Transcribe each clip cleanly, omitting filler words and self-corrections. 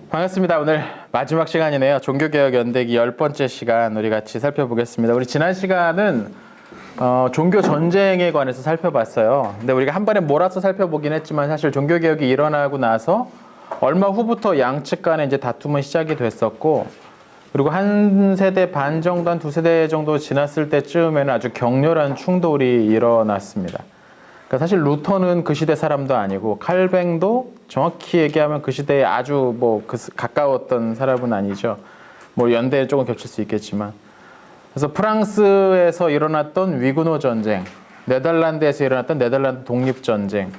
반갑습니다. 오늘 마지막 시간이네요. 종교개혁 연대기 10번째 시간 우리 같이 살펴보겠습니다. 우리 지난 시간은 종교 전쟁에 관해서 살펴봤어요. 근데 우리가 한 번에 몰아서 살펴보긴 했지만 사실 종교개혁이 일어나고 나서 얼마 후부터 양측 간에 이제 다툼은 시작이 됐었고, 그리고 한 세대 반 정도, 한 두 세대 정도 지났을 때쯤에는 아주 격렬한 충돌이 일어났습니다. 그러니까 사실 루터는 그 시대 사람도 아니고 칼뱅도 정확히 얘기하면 그 시대에 아주 가까웠던 사람은 아니죠. 뭐 연대에 조금 겹칠 수 있겠지만. 그래서 프랑스에서 일어났던 위구노 전쟁, 네덜란드에서 일어났던 네덜란드 독립 전쟁.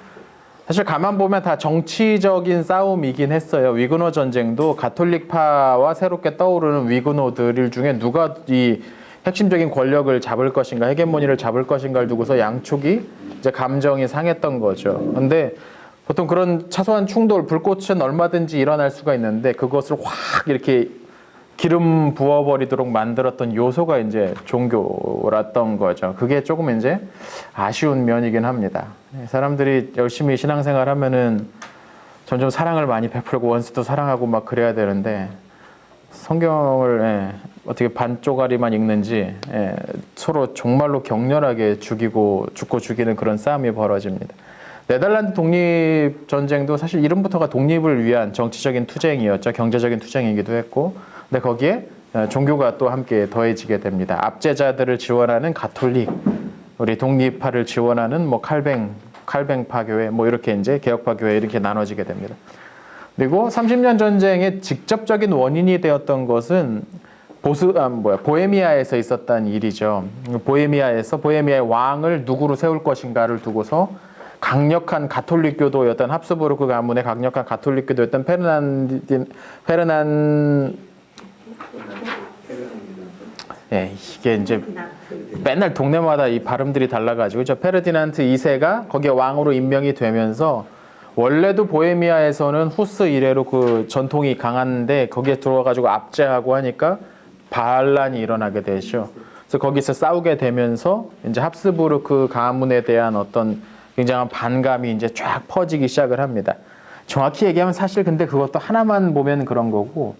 사실 가만 보면 다 정치적인 싸움이긴 했어요. 위구노 전쟁도 가톨릭파와 새롭게 떠오르는 위구노들 중에 누가 이 핵심적인 권력을 잡을 것인가, 헤게모니를 잡을 것인가를 두고서 양쪽이 이제 감정이 상했던 거죠. 근데 보통 그런 사소한 충돌, 불꽃은 얼마든지 일어날 수가 있는데 그것을 확 이렇게 기름 부어버리도록 만들었던 요소가 이제 종교랐던 거죠. 그게 조금 이제 아쉬운 면이긴 합니다. 사람들이 열심히 신앙생활 하면은 점점 사랑을 많이 베풀고 원수도 사랑하고 막 그래야 되는데 성경을 어떻게 반쪽짜리만 읽는지 서로 정말로 격렬하게 죽고 죽이는 그런 싸움이 벌어집니다. 네덜란드 독립전쟁도 사실 이름부터가 독립을 위한 정치적인 투쟁이었죠. 경제적인 투쟁이기도 했고, 근데 거기에 종교가 또 함께 더해지게 됩니다. 압제자들을 지원하는 가톨릭, 우리 독립파를 지원하는 뭐 칼뱅파 교회, 뭐 이렇게 이제 개혁파 교회 이렇게 나눠지게 됩니다. 그리고 30년 전쟁의 직접적인 원인이 되었던 것은 보헤미아에서 있었던 일이죠. 보헤미아의 왕을 누구로 세울 것인가를 두고서 강력한 가톨릭 교도였던 합스부르크 가문의 강력한 가톨릭 교도였던 이게 이제 맨날 동네마다 이 발음들이 달라가지고 페르디난트 2세가 거기에 왕으로 임명이 되면서 원래도 보헤미아에서는 후스 이래로 그 전통이 강한데 거기에 들어와가지고 압제하고 하니까 반란이 일어나게 되죠. 그래서 거기서 싸우게 되면서 이제 합스부르크 가문에 대한 어떤 굉장한 반감이 이제 쫙 퍼지기 시작을 합니다. 정확히 얘기하면 사실 근데 그것도 하나만 보면 그런 거고,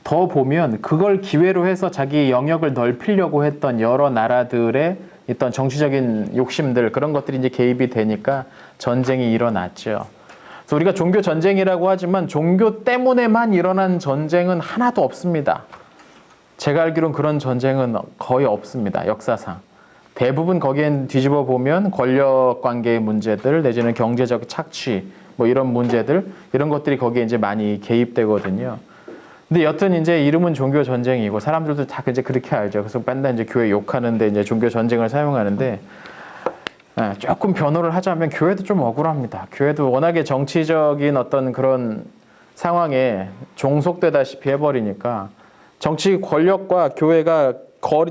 더 보면 그걸 기회로 해서 자기 영역을 넓히려고 했던 여러 나라들의 있던 정치적인 욕심들, 그런 것들이 이제 개입이 되니까 전쟁이 일어났죠. 그래서 우리가 종교 전쟁이라고 하지만 종교 때문에만 일어난 전쟁은 하나도 없습니다. 제가 알기로는 그런 전쟁은 거의 없습니다. 역사상. 대부분 거기엔 뒤집어 보면 권력 관계의 문제들 내지는 경제적 착취 뭐 이런 문제들, 이런 것들이 거기에 이제 많이 개입되거든요. 근데 여튼 이제 이름은 종교 전쟁이고 사람들도 다 이제 그렇게 알죠. 그래서 맨날 이제 교회 욕하는데 이제 종교 전쟁을 사용하는데, 조금 변호를 하자면 교회도 좀 억울합니다. 교회도 워낙에 정치적인 어떤 그런 상황에 종속되다시피 해버리니까 정치 권력과 교회가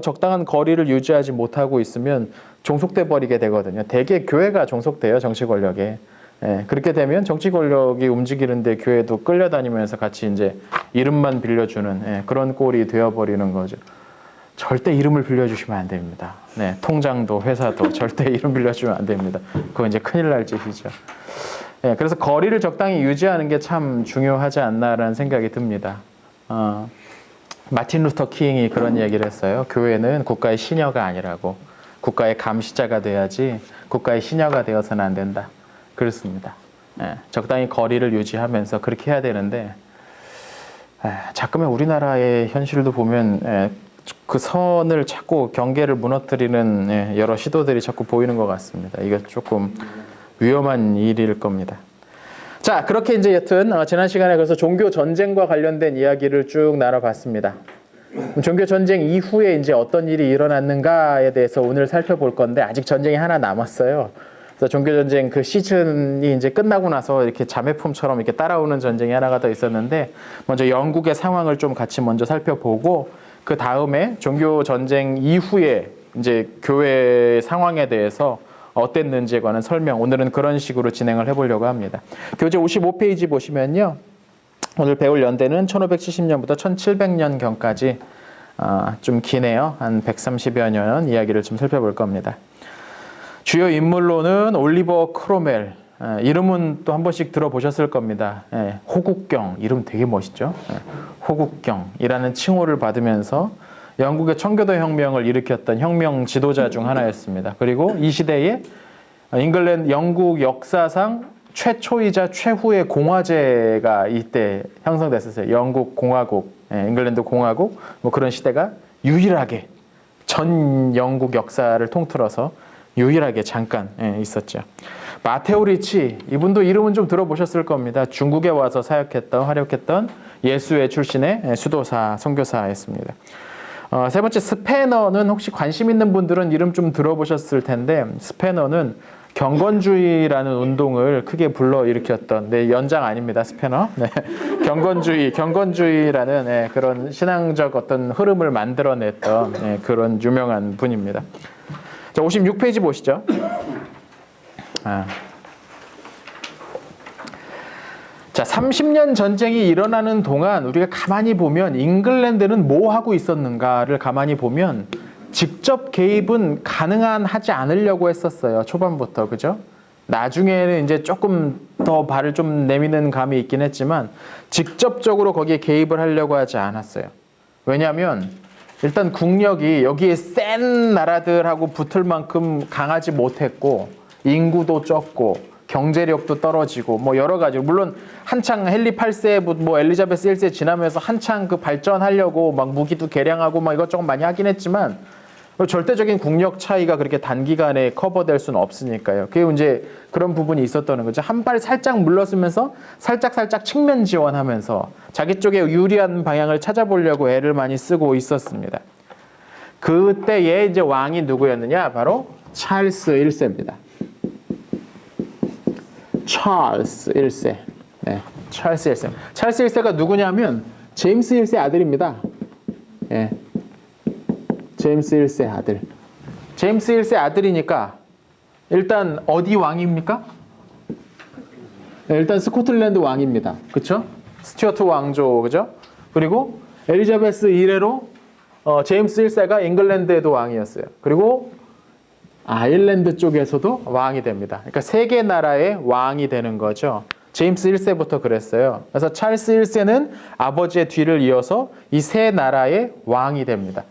적당한 거리를 유지하지 못하고 있으면 종속돼 버리게 되거든요. 대개 교회가 종속돼요, 정치 권력에. 그렇게 되면 정치 권력이 움직이는데 교회도 끌려다니면서 같이 이제 이름만 빌려주는 그런 꼴이 되어버리는 거죠. 절대 이름을 빌려주시면 안 됩니다. 통장도 회사도 절대 이름 빌려주면 안 됩니다. 그거 이제 큰일 날 짓이죠. 그래서 거리를 적당히 유지하는 게 참 중요하지 않나라는 생각이 듭니다. 마틴 루터 킹이 그런 얘기를 했어요. 교회는 국가의 시녀가 아니라고. 국가의 감시자가 돼야지 국가의 시녀가 되어서는 안 된다. 그렇습니다. 적당히 거리를 유지하면서 그렇게 해야 되는데, 자꾸만 우리나라의 현실도 보면 그 선을 찾고 경계를 무너뜨리는 여러 시도들이 자꾸 보이는 것 같습니다. 이거 조금 위험한 일일 겁니다. 자, 그렇게 이제 여튼 지난 시간에 그래서 종교 전쟁과 관련된 이야기를 쭉 나눠봤습니다. 종교 전쟁 이후에 이제 어떤 일이 일어났는가에 대해서 오늘 살펴볼 건데, 아직 전쟁이 하나 남았어요. 그래서 종교 전쟁 그 시즌이 이제 끝나고 나서 이렇게 자매품처럼 이렇게 따라오는 전쟁이 하나가 더 있었는데, 먼저 영국의 상황을 좀 같이 먼저 살펴보고, 그 다음에 종교 전쟁 이후에 이제 교회 상황에 대해서 어땠는지에 관한 설명, 오늘은 그런 식으로 진행을 해보려고 합니다. 교재 55페이지 보시면요, 오늘 배울 연대는 1570년부터 1700년경까지 좀 기네요. 한 130여 년 이야기를 좀 살펴볼 겁니다. 주요 인물로는 올리버 크로멜, 이름은 또 한 번씩 들어보셨을 겁니다. 호국경 이름 되게 멋있죠. 호국경이라는 칭호를 받으면서 영국의 청교도 혁명을 일으켰던 혁명 지도자 중 하나였습니다. 그리고 이 시대에 영국 역사상 최초이자 최후의 공화제가 이때 형성됐었어요. 영국 공화국, 잉글랜드 공화국, 뭐 그런 시대가 유일하게 전 영국 역사를 통틀어서 유일하게 잠깐 있었죠. 마테오 리치, 이분도 이름은 좀 들어보셨을 겁니다. 중국에 와서 사역했던, 활약했던 예수회 출신의 수도사, 선교사였습니다. 세 번째 스패너는 혹시 관심 있는 분들은 이름 좀 들어보셨을 텐데, 스패너는 경건주의라는 운동을 크게 불러일으켰던, 연장 아닙니다, 스패너. 경건주의라는 그런 신앙적 어떤 흐름을 만들어냈던 그런 유명한 분입니다. 자, 56페이지 보시죠. 자, 30년 전쟁이 일어나는 동안 우리가 가만히 보면 잉글랜드는 뭐 하고 있었는가를 가만히 보면 직접 개입은 하지 않으려고 했었어요. 초반부터. 그죠? 나중에는 이제 조금 더 발을 좀 내미는 감이 있긴 했지만 직접적으로 거기에 개입을 하려고 하지 않았어요. 왜냐하면 일단 국력이 여기에 센 나라들하고 붙을 만큼 강하지 못했고 인구도 적고 경제력도 떨어지고 뭐 여러 가지, 물론 한창 헨리 8세 뭐 엘리자베스 1세 지나면서 한창 그 발전하려고 막 무기도 개량하고 막 이것저것 많이 하긴 했지만 절대적인 국력 차이가 그렇게 단기간에 커버될 수는 없으니까요. 그게 이제 그런 부분이 있었다는 거죠. 한 발 살짝 물러서면서 살짝 측면 지원하면서 자기 쪽에 유리한 방향을 찾아보려고 애를 많이 쓰고 있었습니다. 그때의 이제 왕이 누구였느냐? 바로 찰스 1세입니다. 찰스 1세. 찰스 1세. 찰스 1세가 누구냐면 제임스 1세 아들입니다. 제임스 1세 아들. 제임스 1세 아들이니까 일단 어디 왕입니까? 일단 스코틀랜드 왕입니다. 그쵸? 스튜어트 왕조, 그죠? 그리고 엘리자베스 1세로 제임스 1세가 잉글랜드에도 왕이었어요. 그리고 아일랜드 쪽에서도 왕이 됩니다. 그러니까 세 개 나라의 왕이 되는 거죠. 제임스 1세부터 그랬어요. 그래서 찰스 1세는 아버지의 뒤를 이어서 이 세 나라의 왕이 됩니다.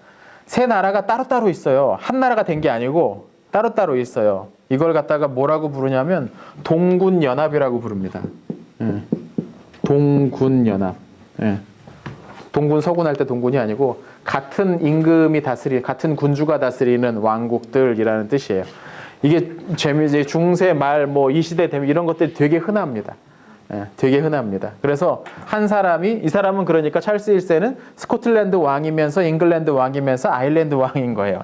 세 나라가 따로따로 있어요. 한 나라가 된 게 아니고 따로따로 있어요. 이걸 갖다가 뭐라고 부르냐면 동군연합이라고 부릅니다. 동군연합. 동군 서군할 때 동군이 아니고 같은 임금이 같은 군주가 다스리는 왕국들이라는 뜻이에요. 이게 중세 말 뭐 이 시대 되면 이런 것들이 되게 흔합니다. 되게 흔합니다. 그래서 한 사람이, 이 사람은 그러니까 찰스 1세는 스코틀랜드 왕이면서 잉글랜드 왕이면서 아일랜드 왕인 거예요.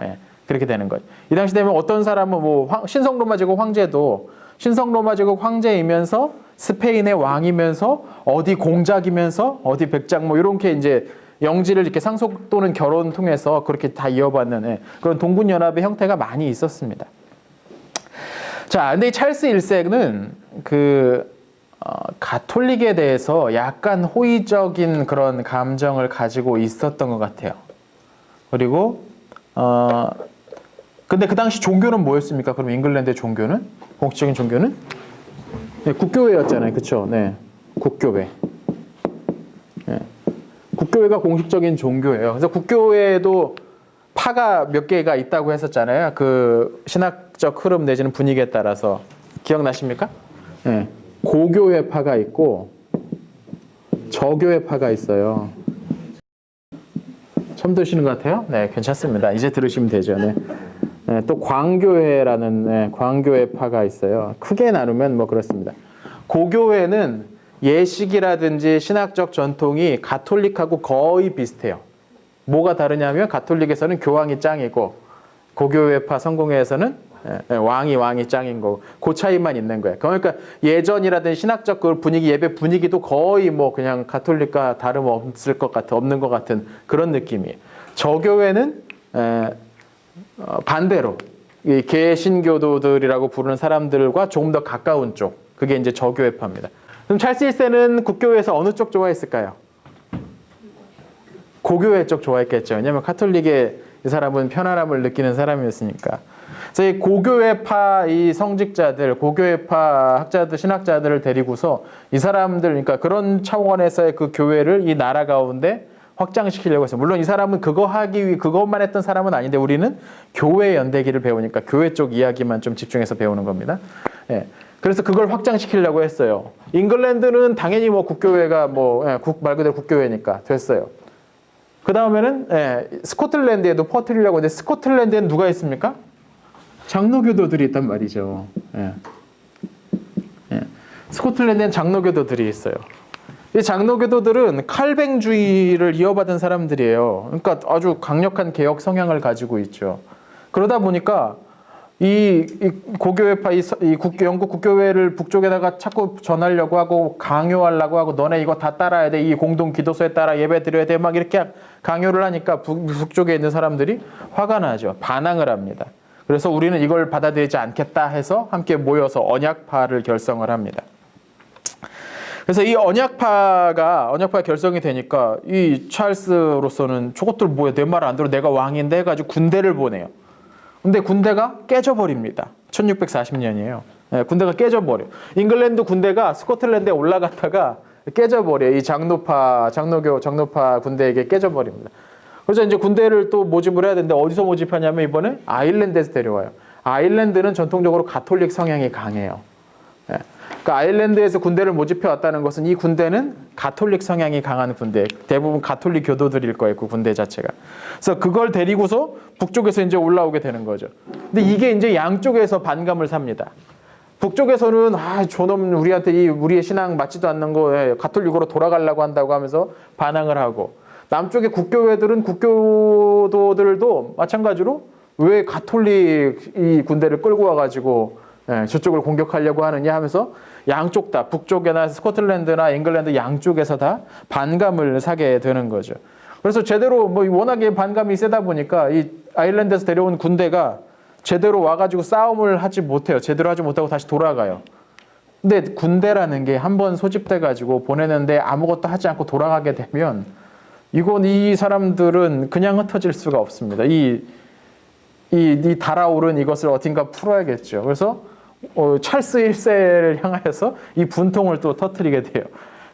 그렇게 되는 거예요. 이 당시 되면 어떤 사람은 뭐 신성로마 제국 황제도 신성로마 제국 황제이면서 스페인의 왕이면서 어디 공작이면서 어디 백작 뭐 이렇게 이제 영지를 이렇게 상속 또는 결혼 통해서 그렇게 다 이어받는 그런 동군연합의 형태가 많이 있었습니다. 자, 근데 이 찰스 1세는 가톨릭에 대해서 약간 호의적인 그런 감정을 가지고 있었던 것 같아요. 그리고 근데 그 당시 종교는 뭐였습니까? 그럼 잉글랜드의 종교는? 공식적인 종교는? 국교회였잖아요. 그쵸? 국교회. 국교회가 공식적인 종교예요. 그래서 국교회에도 파가 몇 개가 있다고 했었잖아요. 그 신학적 흐름 내지는 분위기에 따라서. 기억나십니까? 고교회파가 있고 저교회파가 있어요. 처음 들으시는 것 같아요? 네, 괜찮습니다. 이제 들으시면 되죠. 또 광교회라는 광교회파가 있어요. 크게 나누면 뭐 그렇습니다. 고교회는 예식이라든지 신학적 전통이 가톨릭하고 거의 비슷해요. 뭐가 다르냐면 가톨릭에서는 교황이 짱이고 고교회파 성공회에서는 왕이 짱인 거고 그 차이만 있는 거예요. 그러니까 예전이라든지 신학적 그 분위기, 예배 분위기도 거의 뭐 그냥 가톨릭과 다름없을 것 같은, 없는 것 같은 그런 느낌이에요. 저교회는 반대로 이 개신교도들이라고 부르는 사람들과 조금 더 가까운 쪽, 그게 이제 저교회파입니다. 그럼 찰스 1세는 국교회에서 어느 쪽 좋아했을까요? 고교회 쪽 좋아했겠죠. 왜냐하면 가톨릭의 이 사람은 편안함을 느끼는 사람이었으니까. 그래서 이 고교회파 이 성직자들, 고교회파 학자들, 신학자들을 데리고서 이 사람들, 그러니까 그런 차원에서의 그 교회를 이 나라 가운데 확장시키려고 했어요. 물론 이 사람은 그것만 했던 사람은 아닌데 우리는 교회 연대기를 배우니까 교회 쪽 이야기만 좀 집중해서 배우는 겁니다. 예. 그래서 그걸 확장시키려고 했어요. 잉글랜드는 당연히 뭐 국교회가 말 그대로 국교회니까 됐어요. 그 다음에는 스코틀랜드에도 퍼트리려고 했는데 스코틀랜드에는 누가 있습니까? 장로교도들이 있단 말이죠. 스코틀랜드엔 장로교도들이 있어요. 이 장로교도들은 칼뱅주의를 이어받은 사람들이에요. 그러니까 아주 강력한 개혁 성향을 가지고 있죠. 그러다 보니까 이 고교회파, 영국 국교회를 북쪽에다가 자꾸 전하려고 하고 강요하려고 하고 너네 이거 다 따라야 돼. 이 공동 기도서에 따라 예배 드려야 돼. 막 이렇게 강요를 하니까 북쪽에 있는 사람들이 화가 나죠. 반항을 합니다. 그래서 우리는 이걸 받아들이지 않겠다 해서 함께 모여서 언약파를 결성을 합니다. 그래서 이 언약파 결성이 되니까 이 찰스로서는 저것들 뭐야, 내 말 안 들어, 내가 왕인데 해가지고 군대를 보내요. 근데 군대가 깨져버립니다. 1640년이에요. 군대가 깨져버려. 잉글랜드 군대가 스코틀랜드에 올라갔다가 깨져버려요. 이 정노파 군대에게 깨져버립니다. 그래서 이제 군대를 또 모집을 해야 되는데 어디서 모집하냐면 이번에 아일랜드에서 데려와요. 아일랜드는 전통적으로 가톨릭 성향이 강해요. 그러니까 아일랜드에서 군대를 모집해 왔다는 것은 이 군대는 가톨릭 성향이 강한 군대, 대부분 가톨릭 교도들일 거예요, 그 군대 자체가. 그래서 그걸 데리고서 북쪽에서 이제 올라오게 되는 거죠. 근데 이게 이제 양쪽에서 반감을 삽니다. 북쪽에서는 저놈 우리한테 우리의 신앙 맞지도 않는 거 가톨릭으로 돌아가려고 한다고 하면서 반항을 하고, 남쪽의 국교회들은 국교도들도 마찬가지로 왜 가톨릭 이 군대를 끌고 와가지고 저쪽을 공격하려고 하느냐 하면서 양쪽 다 북쪽이나 스코틀랜드나 잉글랜드 양쪽에서 다 반감을 사게 되는 거죠. 그래서 제대로 워낙에 반감이 세다 보니까 이 아일랜드에서 데려온 군대가 제대로 와가지고 싸움을 하지 못해요. 제대로 하지 못하고 다시 돌아가요. 근데 군대라는 게 한번 소집돼가지고 보내는데 아무것도 하지 않고 돌아가게 되면 이 사람들은 그냥 흩어질 수가 없습니다. 이 달아오른 이것을 어딘가 풀어야겠죠. 그래서 찰스 1세를 향하여서 이 분통을 또 터뜨리게 돼요.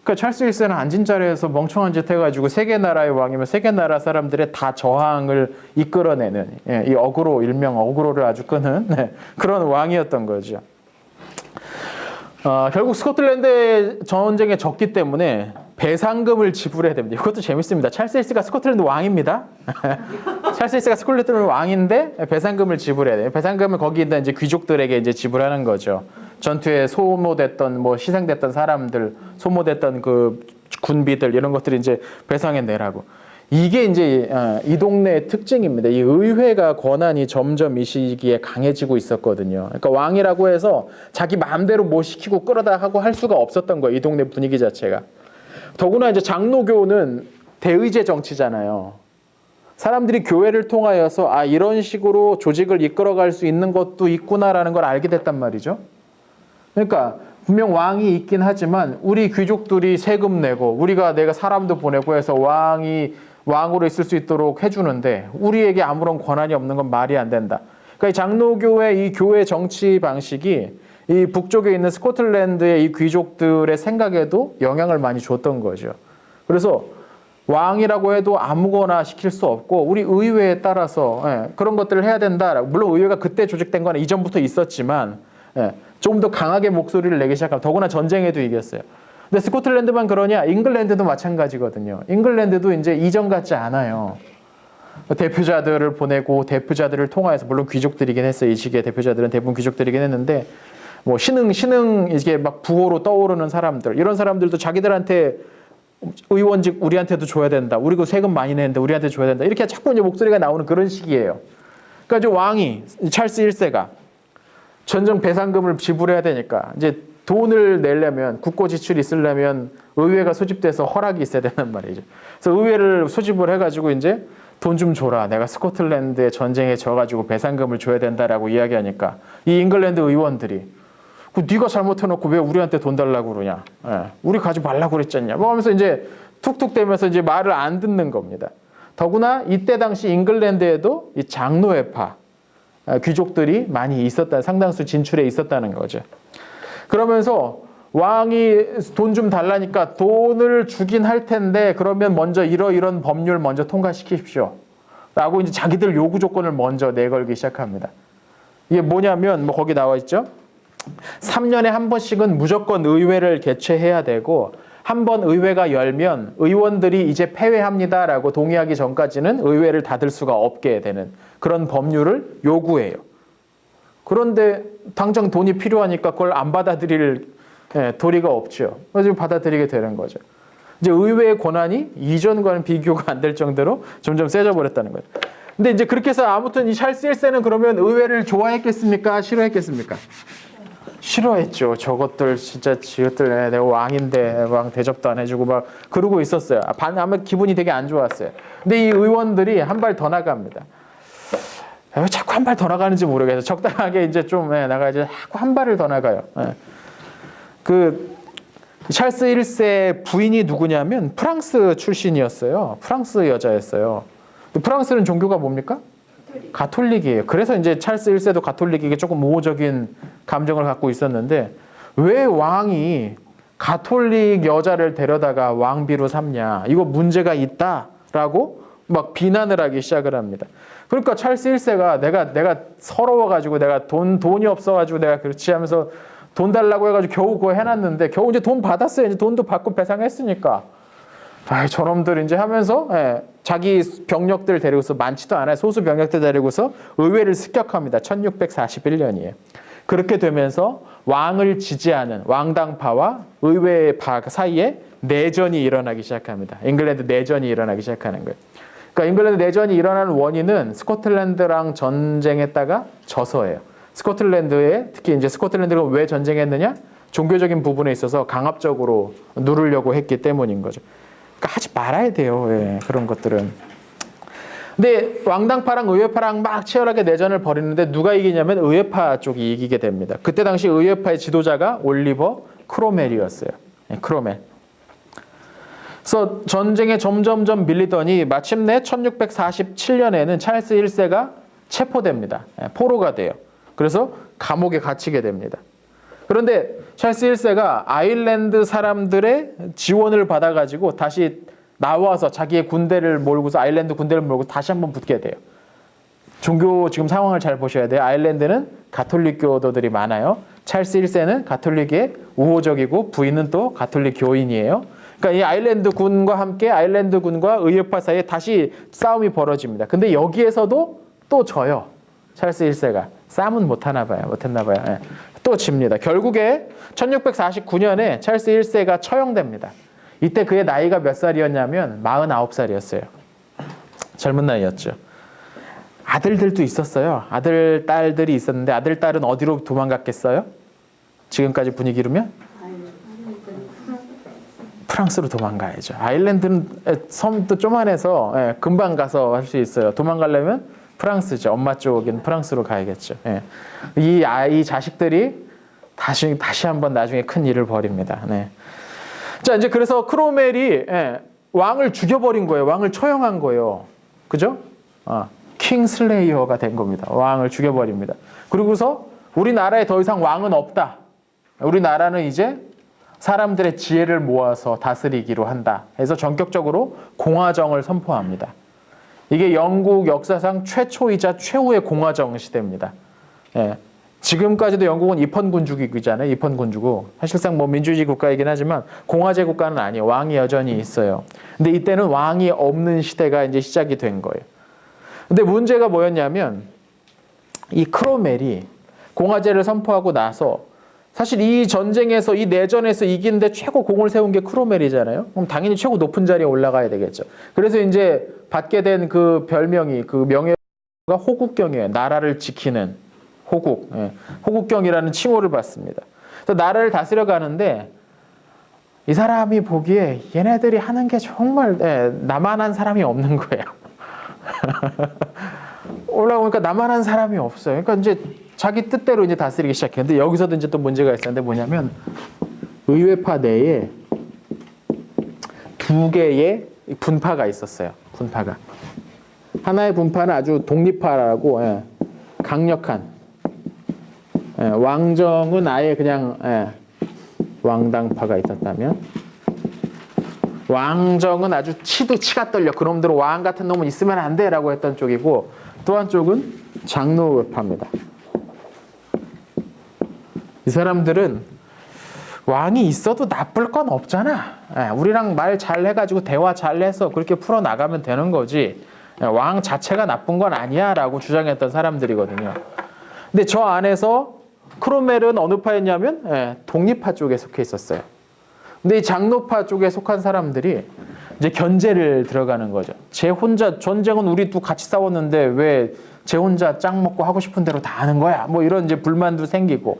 그러니까 찰스 1세는 앉은 자리에서 멍청한 짓 해가지고 세 개 나라의 왕이면 세 개 나라 사람들의 다 저항을 이끌어내는 이 일명 어그로를 아주 끄는 그런 왕이었던 거죠. 결국 스코틀랜드 전쟁에 졌기 때문에 배상금을 지불해야 됩니다. 이것도 재밌습니다. 찰스 1세가 스코틀랜드 왕입니다. 찰스 1세가 스코틀랜드 왕인데 배상금을 지불해야 돼요. 배상금을 거기다 이제 귀족들에게 이제 지불하는 거죠. 전투에 소모됐던 희생됐던 사람들, 소모됐던 그 군비들 이런 것들이 이제 배상해 내라고. 이게 이제 이 동네의 특징입니다. 이 의회가 권한이 점점 이 시기에 강해지고 있었거든요. 그러니까 왕이라고 해서 자기 마음대로 뭐 시키고 끌어다 하고 할 수가 없었던 거예요. 이 동네 분위기 자체가. 더구나 이제 장로교는 대의제 정치잖아요. 사람들이 교회를 통하여서 이런 식으로 조직을 이끌어갈 수 있는 것도 있구나라는 걸 알게 됐단 말이죠. 그러니까 분명 왕이 있긴 하지만 우리 귀족들이 세금 내고 내가 사람도 보내고 해서 왕으로 있을 수 있도록 해주는데 우리에게 아무런 권한이 없는 건 말이 안 된다. 그러니까 이 장로교의 이 교회 정치 방식이 이 북쪽에 있는 스코틀랜드의 이 귀족들의 생각에도 영향을 많이 줬던 거죠. 그래서 왕이라고 해도 아무거나 시킬 수 없고 우리 의회에 따라서 그런 것들을 해야 된다. 물론 의회가 그때 조직된 건 이전부터 있었지만 좀 더 강하게 목소리를 내기 시작하면 더구나 전쟁에도 이겼어요. 근데 스코틀랜드만 그러냐? 잉글랜드도 마찬가지거든요. 잉글랜드도 이제 이전 같지 않아요. 대표자들을 보내고 대표자들을 통하여서 물론 귀족들이긴 했어요. 이 시기에 대표자들은 대부분 귀족들이긴 했는데 신흥 이게 막 부호로 떠오르는 사람들 이런 사람들도 자기들한테 의원직 우리한테도 줘야 된다. 우리도 세금 많이 내는데 우리한테 줘야 된다. 이렇게 자꾸 이제 목소리가 나오는 그런 시기예요. 그러니까 이제 왕이 찰스 1세가 전쟁 배상금을 지불해야 되니까 이제 돈을 내려면 국고 지출이 있으려면 의회가 소집돼서 허락이 있어야 된단 말이죠. 그래서 의회를 소집을 해가지고 이제 돈 좀 줘라. 내가 스코틀랜드의 전쟁에 져가지고 배상금을 줘야 된다라고 이야기하니까 이 잉글랜드 의원들이 네가 잘못해놓고 왜 우리한테 돈 달라고 그러냐? 우리 가지 말라고 그랬잖냐? 하면서 이제 툭툭대면서 이제 말을 안 듣는 겁니다. 더구나 이때 당시 잉글랜드에도 이 장로회파 귀족들이 많이 있었다, 상당수 진출해 있었다는 거죠. 그러면서 왕이 돈 좀 달라니까 돈을 주긴 할 텐데 그러면 먼저 이런 법률 먼저 통과시키십시오. 라고 이제 자기들 요구 조건을 먼저 내걸기 시작합니다. 이게 뭐냐면 뭐 거기 나와 있죠. 3년에 한 번씩은 무조건 의회를 개최해야 되고 한 번 의회가 열면 의원들이 이제 폐회합니다라고 동의하기 전까지는 의회를 닫을 수가 없게 되는 그런 법률을 요구해요. 그런데 당장 돈이 필요하니까 그걸 안 받아들일 도리가 없죠. 그래서 받아들이게 되는 거죠. 이제 의회의 권한이 이전과는 비교가 안 될 정도로 점점 세져 버렸다는 거예요. 근데 이제 그렇게 해서 아무튼 이 찰스 1세는 그러면 의회를 좋아했겠습니까? 싫어했겠습니까? 싫어했죠. 저것들 진짜 지것들 내가 왕인데 왕 대접도 안 해주고 막 그러고 있었어요. 아마 기분이 되게 안 좋았어요. 근데 이 의원들이 한 발 더 나갑니다. 왜 자꾸 한 발 더 나가는지 모르겠어요. 적당하게 이제 좀 나가야지. 자꾸 한 발을 더 나가요. 그 찰스 1세 부인이 누구냐면 프랑스 출신이었어요. 프랑스 여자였어요. 프랑스는 종교가 뭡니까? 가톨릭이에요. 그래서 이제 찰스 1세도 가톨릭에게 조금 우호적인 감정을 갖고 있었는데 왜 왕이 가톨릭 여자를 데려다가 왕비로 삼냐. 이거 문제가 있다라고 막 비난을 하기 시작을 합니다. 그러니까 찰스 1세가 내가 서러워가지고 내가 돈이 없어가지고 내가 그렇지 하면서 돈 달라고 해가지고 겨우 그거 해놨는데 겨우 이제 돈 받았어요. 이제 돈도 받고 배상했으니까. 저놈들 이제 하면서 자기 병력들 데리고서 많지도 않아요. 소수 병력들 데리고서 의회를 습격합니다. 1641년이에요. 그렇게 되면서 왕을 지지하는 왕당파와 의회파 사이에 내전이 일어나기 시작합니다. 잉글랜드 내전이 일어나기 시작하는 거예요. 그러니까 잉글랜드 내전이 일어나는 원인은 스코틀랜드랑 전쟁했다가 져서예요. 스코틀랜드에 특히 이제 스코틀랜드가 왜 전쟁했느냐? 종교적인 부분에 있어서 강압적으로 누르려고 했기 때문인 거죠. 그러니까 하지 말아야 돼요. 그런 것들은. 근데 왕당파랑 의회파랑 막 치열하게 내전을 벌이는데 누가 이기냐면 의회파 쪽이 이기게 됩니다. 그때 당시 의회파의 지도자가 올리버 크로멜이었어요. 크로멜. 그래서 전쟁에 점점점 밀리더니 마침내 1647년에는 찰스 1세가 체포됩니다. 포로가 돼요. 그래서 감옥에 갇히게 됩니다. 그런데 찰스 1세가 아일랜드 사람들의 지원을 받아가지고 다시 나와서 자기의 군대를 몰고서 아일랜드 군대를 몰고 다시 한번 붙게 돼요. 종교 지금 상황을 잘 보셔야 돼요. 아일랜드는 가톨릭 교도들이 많아요. 찰스 1세는 가톨릭에 우호적이고 부인은 또 가톨릭 교인이에요. 그러니까 이 아일랜드 군과 함께 아일랜드 군과 의회파 사이에 다시 싸움이 벌어집니다. 근데 여기에서도 또 져요. 찰스 1세가. 싸움은 못했나 봐요. 또 집니다. 결국에 1649년에 찰스 1세가 처형됩니다. 이때 그의 나이가 몇 살이었냐면 49살이었어요. 젊은 나이였죠. 아들들도 있었어요. 아들, 딸들이 있었는데 아들, 딸은 어디로 도망갔겠어요? 지금까지 분위기로면? 프랑스로 도망가야죠. 아일랜드는 섬도 쪼만해서 금방 가서 할 수 있어요. 도망가려면 프랑스죠. 엄마 쪽인 프랑스로 가야겠죠. 이 자식들이 다시 한번 나중에 큰 일을 벌입니다. 자, 이제 그래서 크로멜이 왕을 죽여버린 거예요. 왕을 처형한 거예요. 그죠? 킹슬레이어가 된 겁니다. 왕을 죽여버립니다. 그리고서 우리나라에 더 이상 왕은 없다. 우리나라는 이제 사람들의 지혜를 모아서 다스리기로 한다. 해서 전격적으로 공화정을 선포합니다. 이게 영국 역사상 최초이자 최후의 공화정 시대입니다. 지금까지도 영국은 입헌군주국이잖아요. 입헌군주국. 사실상 뭐 민주주의 국가이긴 하지만 공화제 국가는 아니에요. 왕이 여전히 있어요. 근데 이때는 왕이 없는 시대가 이제 시작이 된 거예요. 근데 문제가 뭐였냐면 이 크로멜이 공화제를 선포하고 나서 사실 이 전쟁에서 이 내전에서 이기는데 최고 공을 세운 게 크로멜이잖아요. 그럼 당연히 최고 높은 자리에 올라가야 되겠죠. 그래서 이제 받게 된 그 별명이 그 명예가 호국경이에요. 나라를 지키는 호국. 호국경이라는 칭호를 받습니다. 그래서 나라를 다스려 가는데 이 사람이 보기에 얘네들이 하는 게 정말 나만한 사람이 없는 거예요. 올라오니까 나만한 사람이 없어요. 그러니까 이제 자기 뜻대로 이제 다스리기 시작했는데 여기서도 이제 또 문제가 있었는데 뭐냐면 의회파 내에 두 개의 분파가 있었어요. 분파가. 하나의 분파는 아주 독립파라고 강력한 왕정은 아예 그냥 왕당파가 있었다면 왕정은 아주 치가 떨려 그놈들은 왕 같은 놈은 있으면 안 돼라고 했던 쪽이고 또 한쪽은 장로파입니다. 이 사람들은 왕이 있어도 나쁠 건 없잖아. 우리랑 말 잘 해가지고 대화 잘 해서 그렇게 풀어나가면 되는 거지. 왕 자체가 나쁜 건 아니야 라고 주장했던 사람들이거든요. 근데 저 안에서 크로멜은 어느 파였냐면 독립파 쪽에 속해 있었어요. 근데 이 장로파 쪽에 속한 사람들이 이제 견제를 들어가는 거죠. 쟤 혼자 전쟁은 우리도 같이 싸웠는데 왜 쟤 혼자 짱 먹고 하고 싶은 대로 다 하는 거야? 뭐 이런 이제 불만도 생기고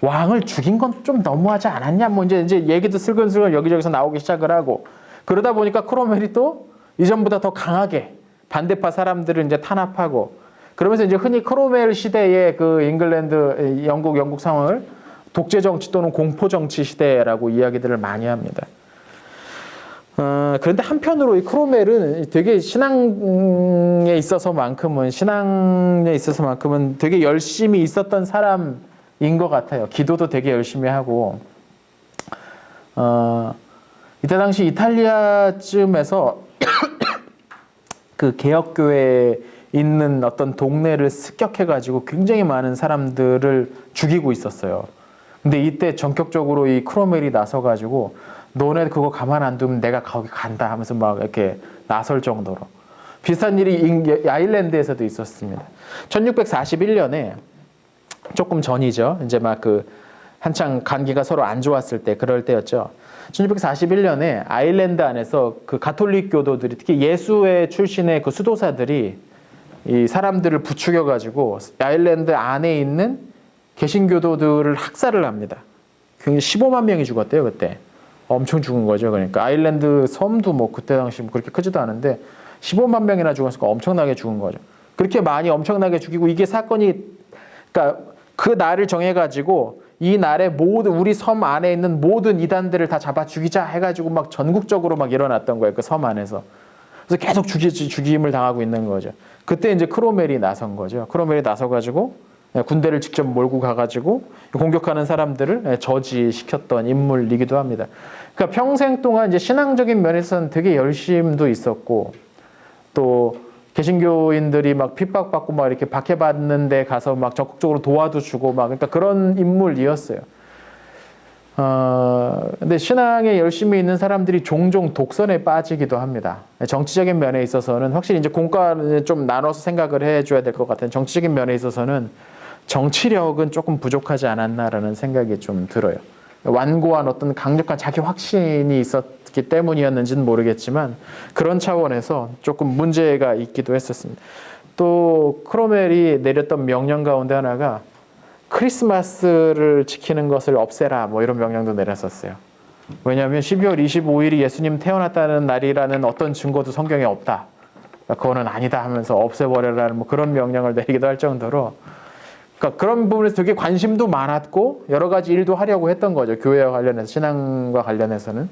왕을 죽인 건 좀 너무하지 않았냐? 뭐 이제 얘기도 슬근슬근 여기저기서 나오기 시작을 하고 그러다 보니까 크로멜이 또 이전보다 더 강하게 반대파 사람들을 이제 탄압하고 그러면서 이제 흔히 크로멜 시대의 그 잉글랜드 영국 상황을 독재 정치 또는 공포 정치 시대라고 이야기들을 많이 합니다. 그런데 한편으로 이 크로멜은 되게 신앙에 있어서만큼은 되게 열심히 있었던 사람인 것 같아요. 기도도 되게 열심히 하고 이때 당시 이탈리아쯤에서 그 개혁교회에 있는 어떤 동네를 습격해가지고 굉장히 많은 사람들을 죽이고 있었어요. 근데 이때 전격적으로 이 크로멜이 나서가지고 너네 그거 가만 안 두면 내가 거기 간다 하면서 막 이렇게 나설 정도로 비슷한 일이 아일랜드에서도 있었습니다. 1641년에 조금 전이죠. 이제 막 그 한창 관계가 서로 안 좋았을 때 그럴 때였죠. 1641년에 아일랜드 안에서 그 가톨릭 교도들이 특히 예수회 출신의 그 수도사들이 이 사람들을 부추겨가지고 아일랜드 안에 있는 개신교도들을 학살을 합니다. 굉장히 15만 명이 죽었대요 그때. 엄청 죽은 거죠. 그러니까 아일랜드 섬도 뭐 그때 당시 그렇게 크지도 않은데 15만 명이나 죽었으니까 엄청나게 죽은 거죠. 그렇게 많이 엄청나게 죽이고 이게 사건이 그러니까 그 날을 정해가지고 이 날에 모든 우리 섬 안에 있는 모든 이단들을 다 잡아 죽이자 해가지고 막 전국적으로 막 일어났던 거예요. 그 섬 안에서. 그래서 계속 죽임을 당하고 있는 거죠. 그때 이제 크로멜이 나선 거죠. 크로멜이 나서가지고 군대를 직접 몰고 가가지고 공격하는 사람들을 저지시켰던 인물이기도 합니다. 그러니까 평생 동안 이제 신앙적인 면에서는 되게 열심도 있었고 또 개신교인들이 막 핍박받고 막 이렇게 박해받는 데 가서 막 적극적으로 도와도 주고 막 그러니까 그런 인물이었어요. 근데 신앙에 열심히 있는 사람들이 종종 독선에 빠지기도 합니다. 정치적인 면에 있어서는 확실히 이제 공과는 좀 나눠서 생각을 해줘야 될 것 같아요. 정치적인 면에 있어서는 정치력은 조금 부족하지 않았나라는 생각이 좀 들어요. 완고한 어떤 강력한 자기 확신이 있었기 때문이었는지는 모르겠지만 그런 차원에서 조금 문제가 있기도 했었습니다. 또 크로멜이 내렸던 명령 가운데 하나가 크리스마스를 지키는 것을 없애라 뭐 이런 명령도 내렸었어요. 왜냐하면 12월 25일이 예수님 태어났다는 날이라는 어떤 증거도 성경에 없다. 그거는 아니다 하면서 없애버려라는 뭐 그런 명령을 내리기도 할 정도로 그러니까 그런 부분에서 되게 관심도 많았고 여러 가지 일도 하려고 했던 거죠. 교회와 관련해서 신앙과 관련해서는.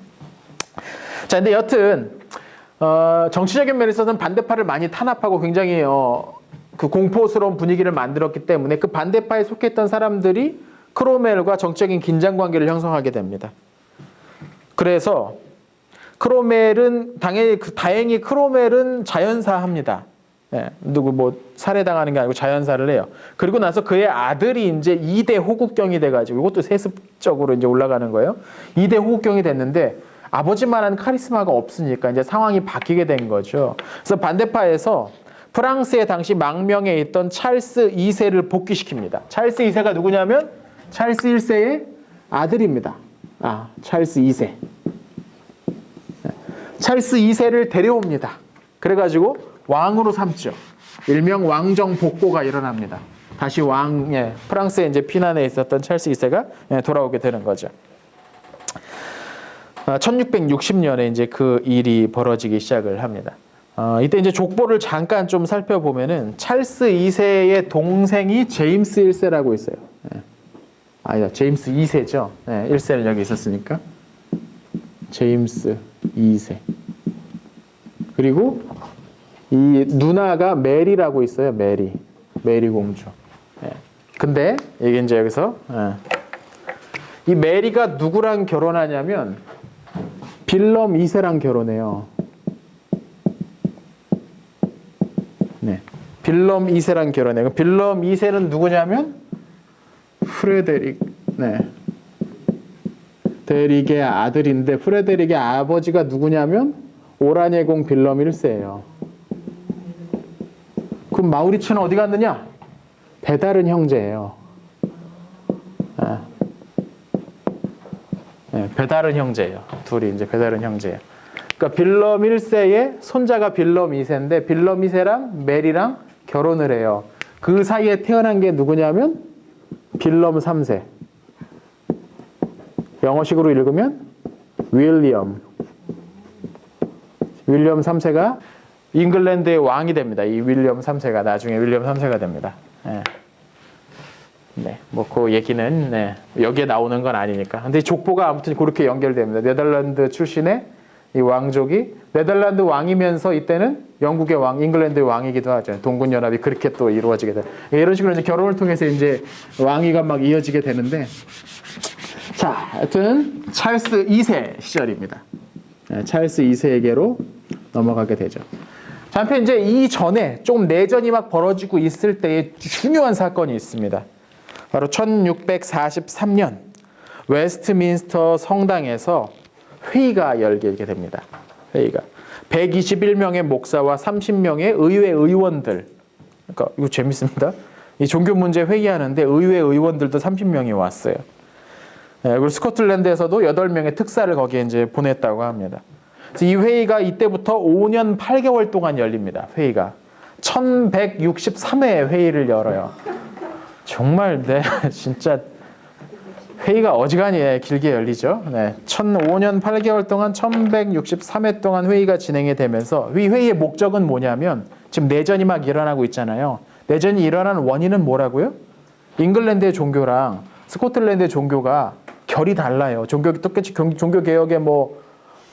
자, 근데 여튼 정치적인 면에서는 반대파를 많이 탄압하고 굉장히 그 공포스러운 분위기를 만들었기 때문에 그 반대파에 속했던 사람들이 크로멜과 정치적인 긴장 관계를 형성하게 됩니다. 그래서 크로멜은 다행히 크로멜은 자연사합니다. 누구 뭐 살해당하는 게 아니고 자연사를 해요. 그리고 나서 그의 아들이 이제 2대 호국경이 돼가지고 이것도 세습적으로 이제 올라가는 거예요. 2대 호국경이 됐는데 아버지만한 카리스마가 없으니까 이제 상황이 바뀌게 된 거죠. 그래서 반대파에서 프랑스의 당시 망명에 있던 찰스 2세를 복귀시킵니다. 찰스 2세가 누구냐면 찰스 1세의 아들입니다. 찰스 2세. 찰스 2세를 데려옵니다. 그래가지고 왕으로 삼죠. 일명 왕정 복고가 일어납니다. 다시 프랑스에 이제 피난해 있었던 찰스 2세가 돌아오게 되는 거죠. 1660년에 이제 그 일이 벌어지기 시작을 합니다. 이때 이제 족보를 잠깐 좀 살펴보면은 찰스 2세의 동생이 제임스 1세라고 있어요. 아니다, 제임스 2세죠. 1세는 여기 있었으니까. 제임스 2세. 그리고 이 누나가 메리라고 있어요. 메리 공주. 근데 이게 이제 여기서 이 메리가 누구랑 결혼하냐면 빌럼 2세랑 결혼해요. 네, 빌럼 2세랑 결혼해요. 빌럼 2세는 누구냐면 프레데릭, 데릭의 아들인데 프레데릭의 아버지가 누구냐면 오라니의 공 빌럼 1세예요. 그럼 마우리츠는 어디 갔느냐? 베다른 형제예요. 베다른 형제예요. 둘이 이제 베다른 형제예요. 그러니까 빌럼 1세의 손자가 빌럼 2세인데 빌럼 2세랑 메리랑 결혼을 해요. 그 사이에 태어난 게 누구냐면 빌럼 3세. 영어식으로 읽으면 윌리엄 3세가 잉글랜드의 왕이 됩니다. 이 윌리엄 3세가 나중에 윌리엄 3세가 됩니다. 뭐 그 얘기는 여기에 나오는 건 아니니까. 근데 족보가 아무튼 그렇게 연결됩니다. 네덜란드 출신의 이 왕족이 네덜란드 왕이면서 이때는 영국의 왕, 잉글랜드의 왕이기도 하죠. 동군 연합이 그렇게 또 이루어지게 돼. 이런 식으로 이제 결혼을 통해서 이제 왕위가 막 이어지게 되는데, 자, 하여튼 찰스 2세 시절입니다. 찰스 2세에게로 넘어가게 되죠. 자, 한편 이제 이전에 좀 내전이 막 벌어지고 있을 때의 중요한 사건이 있습니다. 바로 1643년 웨스트민스터 성당에서 회의가 열리게 됩니다. 회의가 121명의 목사와 30명의 의회 의원들. 그러니까 이거 재밌습니다. 이 종교 문제 회의하는데 의회 의원들도 30명이 왔어요. 그리고 스코틀랜드에서도 8명의 특사를 거기에 이제 보냈다고 합니다. 그래서 이 회의가 이때부터 5년 8개월 동안 열립니다. 회의가 1163회 회의를 열어요. 정말 진짜 회의가 어지간히 길게 열리죠. 5년 8개월 동안 1163회 동안 회의가 진행이 되면서 이 회의의 목적은 뭐냐면 지금 내전이 막 일어나고 있잖아요. 내전이 일어난 원인은 뭐라고요? 잉글랜드의 종교랑 스코틀랜드의 종교가 결이 달라요. 똑같이 종교개혁에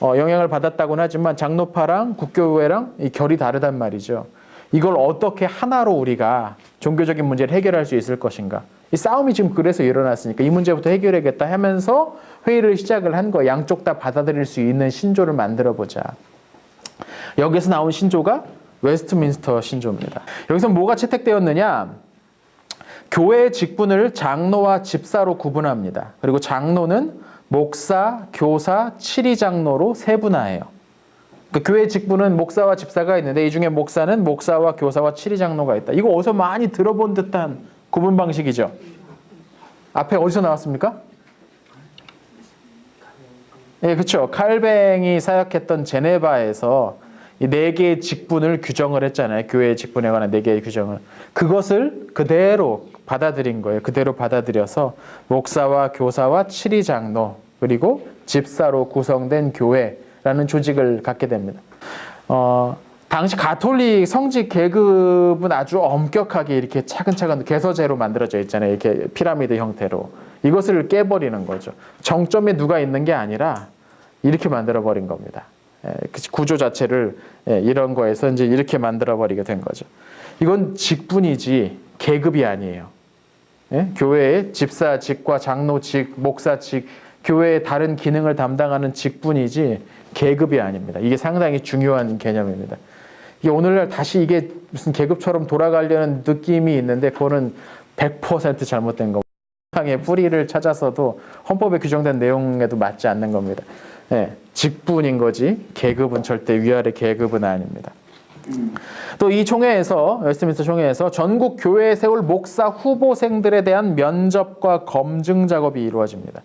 영향을 받았다고는 하지만 장로파랑 국교회랑 이 결이 다르단 말이죠. 이걸 어떻게 하나로 우리가 종교적인 문제를 해결할 수 있을 것인가. 이 싸움이 지금 그래서 일어났으니까 이 문제부터 해결해야겠다 하면서 회의를 시작을 한 거예요. 양쪽 다 받아들일 수 있는 신조를 만들어보자. 여기서 나온 신조가 웨스트민스터 신조입니다. 여기서 뭐가 채택되었느냐? 교회의 직분을 장로와 집사로 구분합니다. 그리고 장로는 목사, 교사, 치리장로로 세분화해요. 그러니까 교회 직분은 목사와 집사가 있는데 이 중에 목사는 목사와 교사와 치리장로가 있다. 이거 어디서 많이 들어본 듯한 구분 방식이죠. 앞에 어디서 나왔습니까? 예, 그렇죠. 칼뱅이 사역했던 제네바에서 이 4개의 직분을 규정을 했잖아요. 교회의 직분에 관한 4개의 규정을. 그것을 그대로 받아들인 거예요. 그대로 받아들여서 목사와 교사와 치리장로 그리고 집사로 구성된 교회라는 조직을 갖게 됩니다. 당시 가톨릭 성직 계급은 아주 엄격하게 이렇게 차근차근 개서제로 만들어져 있잖아요. 이렇게 피라미드 형태로. 이것을 깨버리는 거죠. 정점에 누가 있는 게 아니라 이렇게 만들어버린 겁니다. 구조 자체를 이런 거에서 이제 이렇게 만들어버리게 된 거죠. 이건 직분이지 계급이 아니에요. 교회의 집사직과 장로직, 목사직, 교회의 다른 기능을 담당하는 직분이지 계급이 아닙니다. 이게 상당히 중요한 개념입니다. 이게 오늘날 다시 이게 무슨 계급처럼 돌아가려는 느낌이 있는데 그거는 100% 잘못된 겁니다. 세상의 뿌리를 찾아서도 헌법에 규정된 내용에도 맞지 않는 겁니다. 직분인 거지 계급은 절대 위아래 계급은 아닙니다. 또 이 총회에서 웨스트민스터 총회에서 전국 교회에 세울 목사 후보생들에 대한 면접과 검증 작업이 이루어집니다.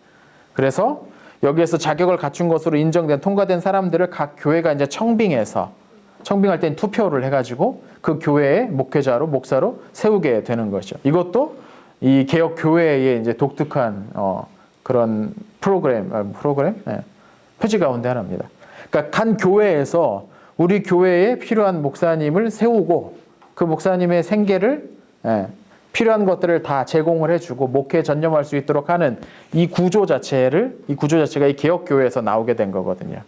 그래서 여기에서 자격을 갖춘 것으로 인정된 통과된 사람들을 각 교회가 이제 청빙할 땐 투표를 해가지고 그 교회의 목회자로 목사로 세우게 되는 것이죠. 이것도 이 개혁 교회의 이제 독특한 그런 프로그램 표지 가운데 하나입니다. 그러니까 간 교회에서 우리 교회에 필요한 목사님을 세우고 그 목사님의 생계를 필요한 것들을 다 제공을 해주고 목회에 전념할 수 있도록 하는 이 구조 자체가 이 개혁 교회에서 나오게 된 거거든요.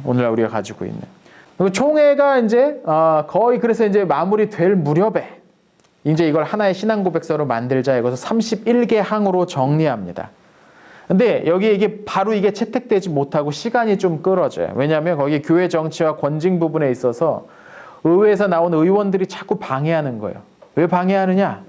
오늘날 우리가 가지고 있는. 그리고 총회가 이제 거의 그래서 이제 마무리될 무렵에 이제 이걸 하나의 신앙 고백서로 만들자 이것을 31개 항으로 정리합니다. 근데 여기 이게 바로 이게 채택되지 못하고 시간이 좀 끌어져요. 왜냐하면 거기 교회 정치와 권징 부분에 있어서 의회에서 나온 의원들이 자꾸 방해하는 거예요. 왜 방해하느냐?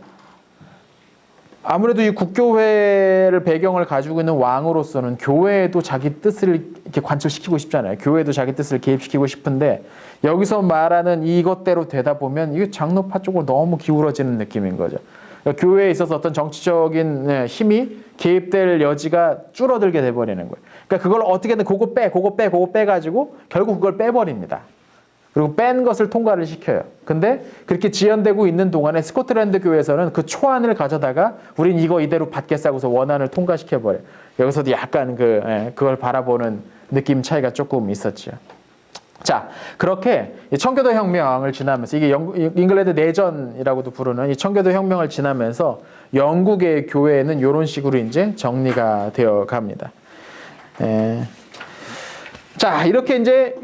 아무래도 이 국교회를 배경을 가지고 있는 왕으로서는 교회에도 자기 뜻을 이렇게 관철시키고 싶잖아요. 교회도 자기 뜻을 개입시키고 싶은데 여기서 말하는 이것대로 되다 보면 이게 장로파 쪽으로 너무 기울어지는 느낌인 거죠. 그러니까 교회에 있어서 어떤 정치적인 힘이 개입될 여지가 줄어들게 돼버리는 거예요. 그러니까 그걸 어떻게든 그거 빼가지고 결국 그걸 빼버립니다. 그리고 뺀 것을 통과를 시켜요. 근데 그렇게 지연되고 있는 동안에 스코틀랜드 교회에서는 그 초안을 가져다가 우린 이거 이대로 받겠다고서 원안을 통과시켜버려요. 여기서도 약간 그걸 바라보는 느낌 차이가 조금 있었죠. 자, 그렇게 청교도 혁명을 지나면서 이게 잉글랜드 내전이라고도 부르는 이 청교도 혁명을 지나면서 영국의 교회는 이런 식으로 이제 정리가 되어 갑니다. 자, 이렇게 이제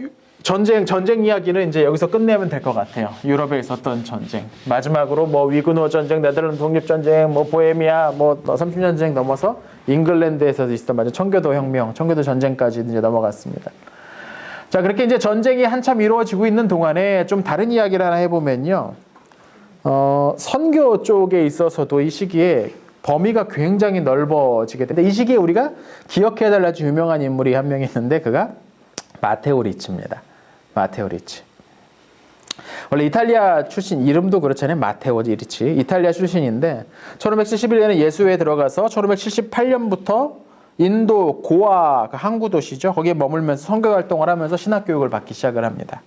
전쟁 이야기는 이제 여기서 끝내면 될 것 같아요. 유럽에 있었던 전쟁. 마지막으로 뭐 위그노 전쟁, 네덜란드 독립 전쟁, 뭐 보헤미아, 뭐 30년 전쟁 넘어서 잉글랜드에서 있었던 청교도 혁명, 청교도 전쟁까지 이제 넘어갔습니다. 자, 그렇게 이제 전쟁이 한참 이루어지고 있는 동안에 좀 다른 이야기를 하나 해보면요. 선교 쪽에 있어서도 이 시기에 범위가 굉장히 넓어지게 되는데 이 시기에 우리가 기억해야 될 아주 유명한 인물이 한 명 있는데 그가 마테오 리치입니다. 마테오 리치. 원래 이탈리아 출신, 이름도 그렇잖아요. 마테오 리치. 이탈리아 출신인데 1571년에 예수회에 들어가서 1578년부터 인도 고아 항구 도시죠. 거기에 머물면서 선교 활동을 하면서 신학 교육을 받기 시작을 합니다.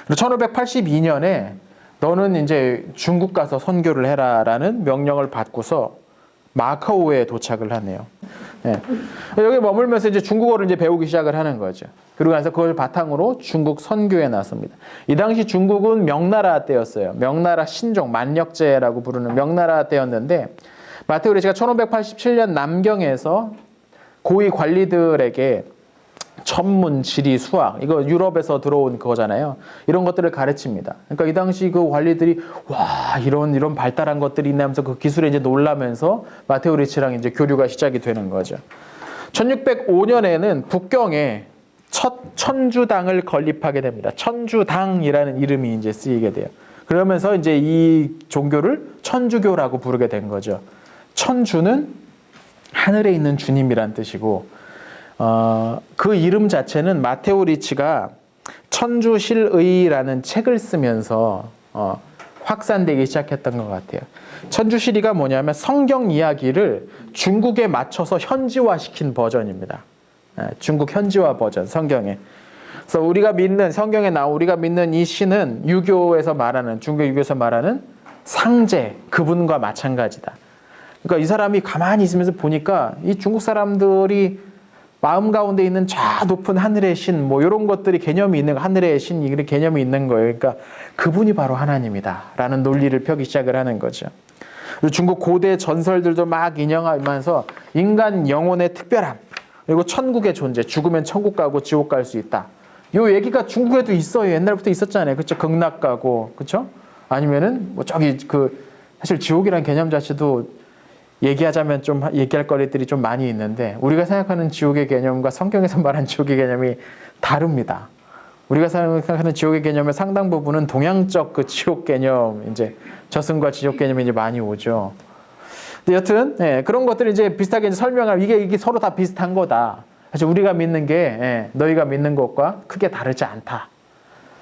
그리고 1582년에 너는 이제 중국 가서 선교를 해라라는 명령을 받고서 마카오에 도착을 하네요. 네. 여기 머물면서 이제 중국어를 이제 배우기 시작을 하는 거죠. 그리고 나서 그걸 바탕으로 중국 선교에 나섭니다. 이 당시 중국은 명나라 때였어요. 명나라 신종, 만력제라고 부르는 명나라 때였는데 마테오 리치가 1587년 남경에서 고위 관리들에게 천문, 지리, 수학, 이거 유럽에서 들어온 그거잖아요. 이런 것들을 가르칩니다. 그러니까 이 당시 그 관리들이 와, 이런 발달한 것들이 있나 하면서 그 기술에 이제 놀라면서 마테오 리치랑 이제 교류가 시작이 되는 거죠. 1605년에는 북경에 첫 천주당을 건립하게 됩니다. 천주당이라는 이름이 이제 쓰이게 돼요. 그러면서 이제 이 종교를 천주교라고 부르게 된 거죠. 천주는 하늘에 있는 주님이란 뜻이고, 그 이름 자체는 마테오 리치가 천주실의라는 책을 쓰면서 확산되기 시작했던 것 같아요. 천주실의가 뭐냐면 성경 이야기를 중국에 맞춰서 현지화시킨 버전입니다. 중국 현지화 버전, 성경에. 그래서 우리가 믿는, 성경에 나온 우리가 믿는 이 신은 유교에서 말하는, 중국 유교에서 말하는 상제, 그분과 마찬가지다. 그러니까 이 사람이 가만히 있으면서 보니까 이 중국 사람들이 마음 가운데 있는 저 높은 하늘의 신, 뭐 이런 것들이 개념이 있는, 하늘의 신, 이런 개념이 있는 거예요. 그러니까 그분이 바로 하나님이다 라는 논리를 펴기 시작을 하는 거죠. 그리고 중국 고대 전설들도 막 인용하면서 인간 영혼의 특별함, 그리고 천국의 존재, 죽으면 천국 가고 지옥 갈 수 있다. 요 얘기가 중국에도 있어요. 옛날부터 있었잖아요. 그렇죠? 극락 가고, 그렇죠? 아니면은 뭐 저기 사실 지옥이라는 개념 자체도 얘기하자면 좀 얘기할 거리들이 좀 많이 있는데 우리가 생각하는 지옥의 개념과 성경에서 말한 지옥의 개념이 다릅니다. 우리가 생각하는 지옥의 개념의 상당 부분은 동양적 그 지옥 개념, 이제 저승과 지옥 개념이 이제 많이 오죠. 근데 여튼 그런 것들을 이제 비슷하게 이제 설명하면 이게 서로 다 비슷한 거다. 사실 우리가 믿는 게 너희가 믿는 것과 크게 다르지 않다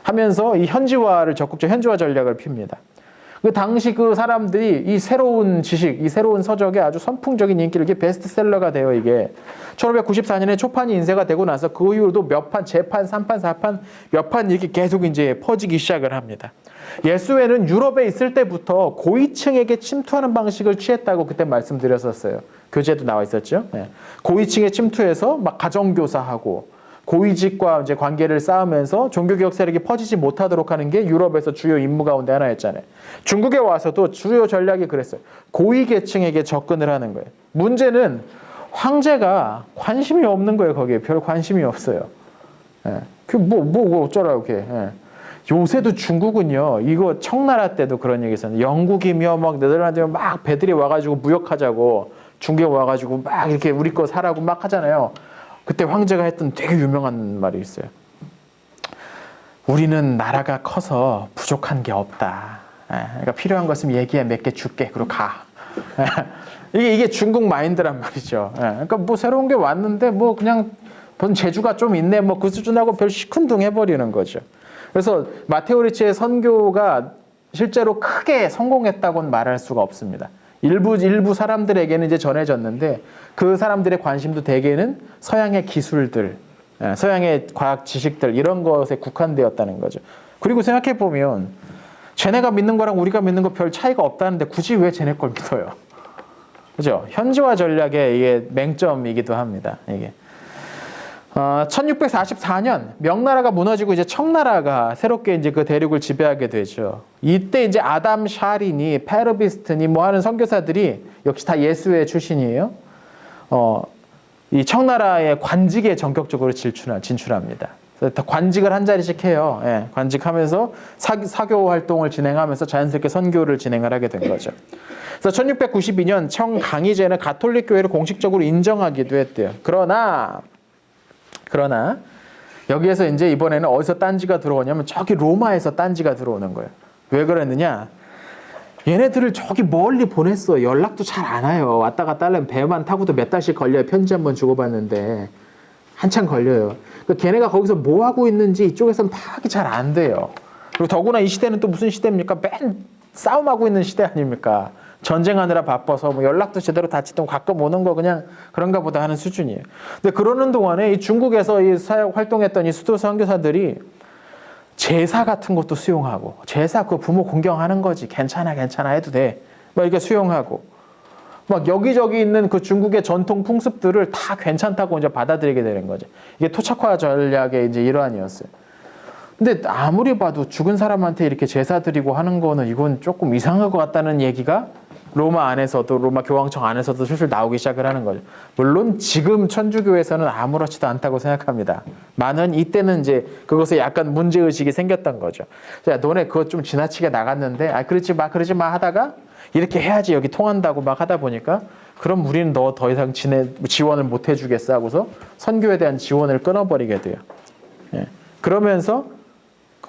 하면서 이 현지화를 적극적 현지화 전략을 핍니다. 그 당시 그 사람들이 이 새로운 지식, 이 새로운 서적에 아주 선풍적인 인기를, 이게 베스트셀러가 돼요, 이게. 1594년에 초판이 인쇄가 되고 나서 그 이후로도 몇 판, 재판, 3판, 4판, 몇 판 이렇게 계속 이제 퍼지기 시작을 합니다. 예수회는 유럽에 있을 때부터 고위층에게 침투하는 방식을 취했다고 그때 말씀드렸었어요. 교재도 나와 있었죠. 고위층에 침투해서 막 가정교사하고, 고위직과 이제 관계를 쌓으면서 종교개혁 세력이 퍼지지 못하도록 하는 게 유럽에서 주요 임무 가운데 하나였잖아요. 중국에 와서도 주요 전략이 그랬어요. 고위 계층에게 접근을 하는 거예요. 문제는 황제가 관심이 없는 거예요. 거기에 별 관심이 없어요. 뭐 어쩌라고 이렇게. 요새도 중국은요, 이거 청나라 때도 그런 얘기 있었는데, 영국이며 막 네덜란드며 막 배들이 와가지고 무역하자고, 중국에 와가지고 막 이렇게 우리 거 사라고 막 하잖아요. 그때 황제가 했던 되게 유명한 말이 있어요. 우리는 나라가 커서 부족한 게 없다. 그러니까 필요한 거 있으면 얘기해, 몇 개 줄게. 그리고 가. 이게 중국 마인드란 말이죠. 그러니까 뭐 새로운 게 왔는데 뭐 그냥 본 재주가 좀 있네. 뭐 그 수준하고 별 시큰둥해버리는 거죠. 그래서 마테오 리치의 선교가 실제로 크게 성공했다고는 말할 수가 없습니다. 일부 사람들에게는 이제 전해졌는데 그 사람들의 관심도 대개는 서양의 기술들, 서양의 과학 지식들 이런 것에 국한되었다는 거죠. 그리고 생각해 보면 쟤네가 믿는 거랑 우리가 믿는 거 별 차이가 없다는데 굳이 왜 쟤네 걸 믿어요? 그죠? 현지화 전략의 이게 맹점이기도 합니다. 이게 1644년 명나라가 무너지고 이제 청나라가 새롭게 이제 그 대륙을 지배하게 되죠. 이때 이제 아담 샤린이 페르비스트니 뭐 하는 선교사들이 역시 다 예수의 출신이에요. 이 청나라의 관직에 전격적으로 진출합니다. 그래서 다 관직을 한 자리씩 해요. 예, 관직하면서 사교 활동을 진행하면서 자연스럽게 선교를 진행을 하게 된 거죠. 그래서 1692년 청강희제는 가톨릭 교회를 공식적으로 인정하기도 했대요. 그러나 여기에서 이제 이번에는 어디서 딴지가 들어오냐면 저기 로마에서 딴지가 들어오는 거예요. 왜 그랬느냐? 얘네들을 저기 멀리 보냈어. 연락도 잘 안 와요. 왔다 갔다 하려면 배만 타고도 몇 달씩 걸려요. 편지 한번 주고받는데 한참 걸려요. 그러니까 걔네가 거기서 뭐 하고 있는지 이쪽에서는 파악이 잘 안 돼요. 그리고 더구나 이 시대는 또 무슨 시대입니까? 맨 싸움하고 있는 시대 아닙니까? 전쟁하느라 바빠서 뭐 연락도 제대로 닿지도 가끔 오는 거 그냥 그런가 보다 하는 수준이에요. 근데 그러는 동안에 이 중국에서 이 사역 활동했던 이 수도 선교사들이 제사 같은 것도 수용하고, 제사 그 부모 공경하는 거지, 괜찮아 해도 돼, 막 이렇게 수용하고, 막 여기저기 있는 그 중국의 전통 풍습들을 다 괜찮다고 이제 받아들이게 되는 거죠. 이게 토착화 전략의 이제 일환이었어요. 근데 아무리 봐도 죽은 사람한테 이렇게 제사 드리고 하는 거는 이건 조금 이상할 것 같다는 얘기가 로마 안에서도, 로마 교황청 안에서도 슬슬 나오기 시작을 하는 거죠. 물론 지금 천주교에서는 아무렇지도 않다고 생각합니다. 많은 이때는 이제 그것에 약간 문제의식이 생겼던 거죠. 야, 너네 그거 좀 지나치게 나갔는데, 그러지 마 하다가 이렇게 해야지 여기 통한다고 막 하다 보니까 그럼 우리는 너 더 이상 지원을 못 해주겠어 하고서 선교에 대한 지원을 끊어버리게 돼요. 예. 그러면서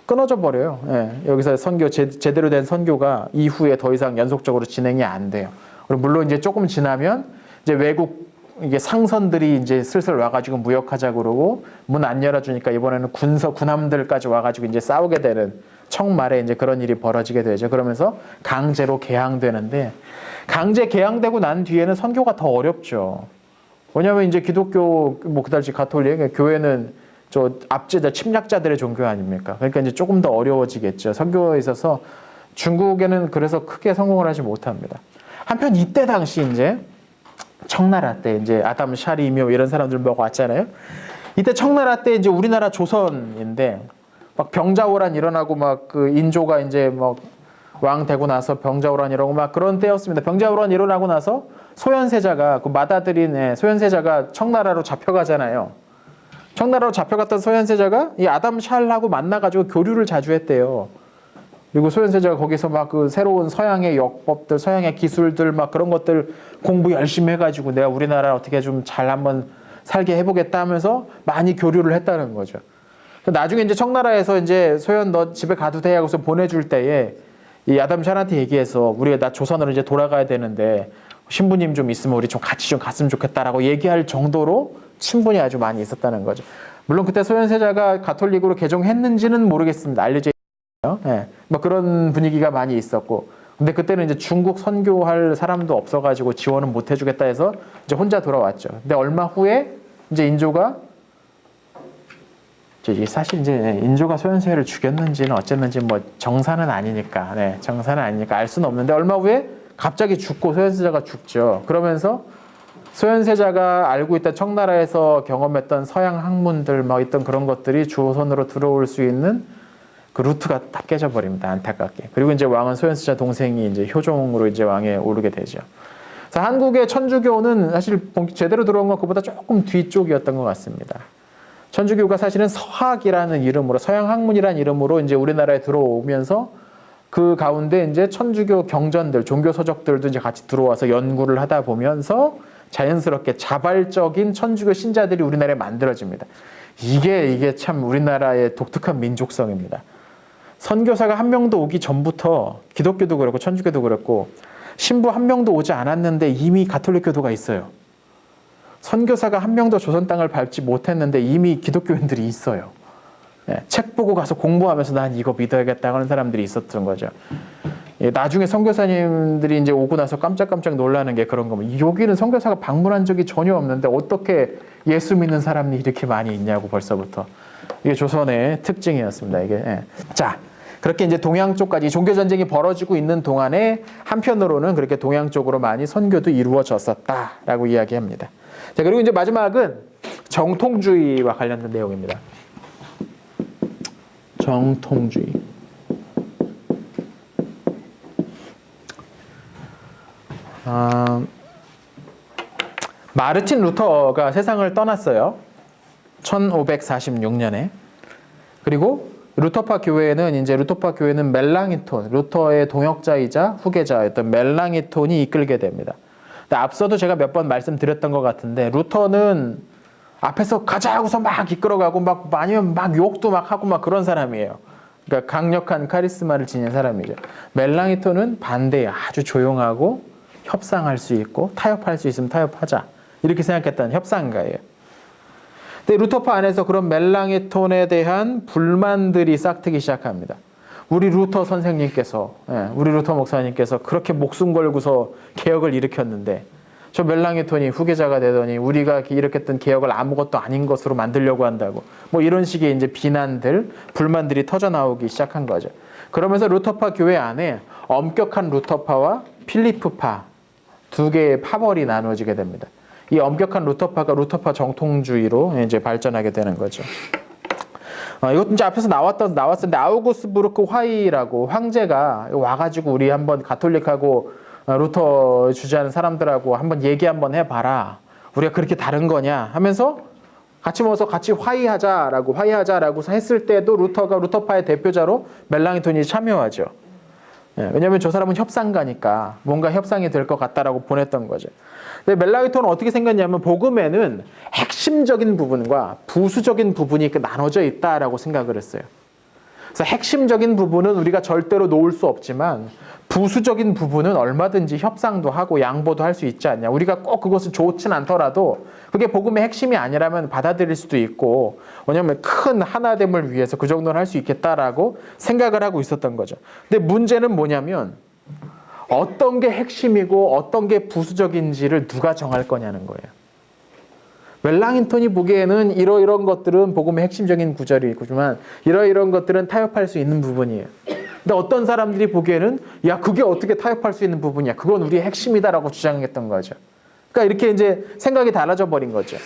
끊어져 버려요. 예, 여기서 선교 제대로 된 선교가 이후에 더 이상 연속적으로 진행이 안 돼요. 그리고 물론 이제 조금 지나면 이제 외국 이게 상선들이 이제 슬슬 와가지고 무역하자 그러고 문 안 열어주니까 이번에는 군함들까지 와가지고 이제 싸우게 되는 청말에 이제 그런 일이 벌어지게 되죠. 그러면서 강제로 개항되는데 강제 개항되고 난 뒤에는 선교가 더 어렵죠. 왜냐하면 이제 기독교 뭐 그다지 가톨릭 교회는 저 압제자 침략자들의 종교 아닙니까? 그러니까 이제 조금 더 어려워지겠죠. 선교에 있어서 중국에는 그래서 크게 성공을 하지 못합니다. 한편 이때 당시 이제 청나라 때 이제 아담 샤리며 이런 사람들 막 왔잖아요. 이때 청나라 때 이제 우리나라 조선인데 막 병자호란 일어나고 막 그 인조가 이제 막 왕 되고 나서 병자호란 일어나고 막 그런 때였습니다. 병자호란 일어나고 나서 소현세자가 그 맏아들인 소현세자가 청나라로 잡혀가잖아요. 청나라로 잡혀갔던 소현세자가 이 아담 샬하고 만나가지고 교류를 자주 했대요. 그리고 소현세자가 거기서 막 그 새로운 서양의 역법들, 서양의 기술들 막 그런 것들 공부 열심히 해가지고 내가 우리나라 어떻게 좀 잘 한번 살게 해보겠다 하면서 많이 교류를 했다는 거죠. 나중에 이제 청나라에서 이제 소현 너 집에 가도 돼 하고서 보내줄 때에 이 아담 샬한테 얘기해서 나 조선으로 이제 돌아가야 되는데 신부님 좀 있으면 우리 좀 같이 좀 갔으면 좋겠다라고 얘기할 정도로 친분이 아주 많이 있었다는 거죠. 물론 그때 소현세자가 가톨릭으로 개종했는지는 모르겠습니다. 알려져 있어요. 네. 뭐 그런 분위기가 많이 있었고, 근데 그때는 이제 중국 선교할 사람도 없어가지고 지원은 못 해주겠다 해서 이제 혼자 돌아왔죠. 근데 얼마 후에 이제 인조가 사실 이제 인조가 소현세를 죽였는지는 어쨌는지 뭐 정사는 아니니까, 정사는 아니니까 알 수는 없는데 얼마 후에 갑자기 죽고 소현세자가 죽죠. 그러면서 소현세자가 알고 있던 청나라에서 경험했던 서양 학문들 막 있던 그런 것들이 조선으로 들어올 수 있는 그 루트가 다 깨져버립니다. 안타깝게. 그리고 이제 왕은 소현세자 동생이 이제 효종으로 이제 왕에 오르게 되죠. 그래서 한국의 천주교는 사실 제대로 들어온 건 그보다 조금 뒤쪽이었던 것 같습니다. 천주교가 사실은 서학이라는 이름으로, 서양 학문이라는 이름으로 이제 우리나라에 들어오면서 그 가운데 이제 천주교 경전들, 종교 서적들도 이제 같이 들어와서 연구를 하다 보면서 자연스럽게 자발적인 천주교 신자들이 우리나라에 만들어집니다. 이게 참 우리나라의 독특한 민족성입니다. 선교사가 한 명도 오기 전부터 기독교도 그렇고 천주교도 그렇고 신부 한 명도 오지 않았는데 이미 가톨릭교도가 있어요. 선교사가 한 명도 조선 땅을 밟지 못했는데 이미 기독교인들이 있어요. 예, 책 보고 가서 공부하면서 난 이거 믿어야겠다 하는 사람들이 있었던 거죠. 예, 나중에 선교사님들이 이제 오고 나서 깜짝깜짝 놀라는 게 그런 겁니다. 여기는 선교사가 방문한 적이 전혀 없는데 어떻게 예수 믿는 사람이 이렇게 많이 있냐고 벌써부터. 이게 조선의 특징이었습니다. 이게. 예. 자, 그렇게 이제 동양 쪽까지 종교 전쟁이 벌어지고 있는 동안에 한편으로는 그렇게 동양 쪽으로 많이 선교도 이루어졌었다라고 이야기합니다. 자, 그리고 이제 마지막은 정통주의와 관련된 내용입니다. 정통주의. 마르틴 루터가 세상을 떠났어요. 1546년에. 그리고 루터파 교회는 멜랑이톤, 루터의 동역자이자 후계자였던 멜랑이톤이 이끌게 됩니다. 근데 앞서도 제가 몇 번 말씀드렸던 것 같은데 루터는 앞에서 가자 하고서 막 이끌어가고 아니면 막 욕도 막 하고 막 그런 사람이에요. 그러니까 강력한 카리스마를 지닌 사람이죠. 멜랑이톤은 반대에 아주 조용하고 협상할 수 있고 타협할 수 있으면 타협하자. 이렇게 생각했던 협상가예요. 근데 루터파 안에서 그런 멜랑이톤에 대한 불만들이 싹트기 시작합니다. 우리 루터 선생님께서, 우리 루터 목사님께서 그렇게 목숨 걸고서 개혁을 일으켰는데 저 멜랑이톤이 후계자가 되더니 우리가 일으켰던 개혁을 아무것도 아닌 것으로 만들려고 한다고 뭐 이런 식의 이제 비난들, 불만들이 터져 나오기 시작한 거죠. 그러면서 루터파 교회 안에 엄격한 루터파와 필리프파 두 개의 파벌이 나누어지게 됩니다. 이 엄격한 루터파가 루터파 정통주의로 이제 발전하게 되는 거죠. 이것도 이제 앞에서 나왔었는데 아우구스부르크 화이라고 황제가 와가지고 우리 한번 가톨릭하고 루터 주재하는 사람들하고 한번 얘기 한번 해봐라. 우리가 그렇게 다른 거냐 하면서 같이 모여서 같이 화의하자라고 했을 때도 루터파의 대표자로 멜랑이톤이 참여하죠. 왜냐하면 저 사람은 협상가니까 뭔가 협상이 될 것 같다라고 보냈던 거죠. 근데 멜랑이톤은 어떻게 생겼냐면 복음에는 핵심적인 부분과 부수적인 부분이 나눠져 있다라고 생각을 했어요. 그래서 핵심적인 부분은 우리가 절대로 놓을 수 없지만 부수적인 부분은 얼마든지 협상도 하고 양보도 할 수 있지 않냐. 우리가 꼭 그것은 좋진 않더라도 그게 복음의 핵심이 아니라면 받아들일 수도 있고 왜냐하면 큰 하나됨을 위해서 그 정도는 할 수 있겠다라고 생각을 하고 있었던 거죠. 근데 문제는 뭐냐면 어떤 게 핵심이고 어떤 게 부수적인지를 누가 정할 거냐는 거예요. 멜랑이톤이 보기에는 이러이런 것들은 복음의 핵심적인 구절이 있지만 이러이런 것들은 타협할 수 있는 부분이에요. 근데 어떤 사람들이 보기에는 야 그게 어떻게 타협할 수 있는 부분이야. 그건 우리의 핵심이다라고 주장했던 거죠. 그러니까 이렇게 이제 생각이 달라져 버린 거죠.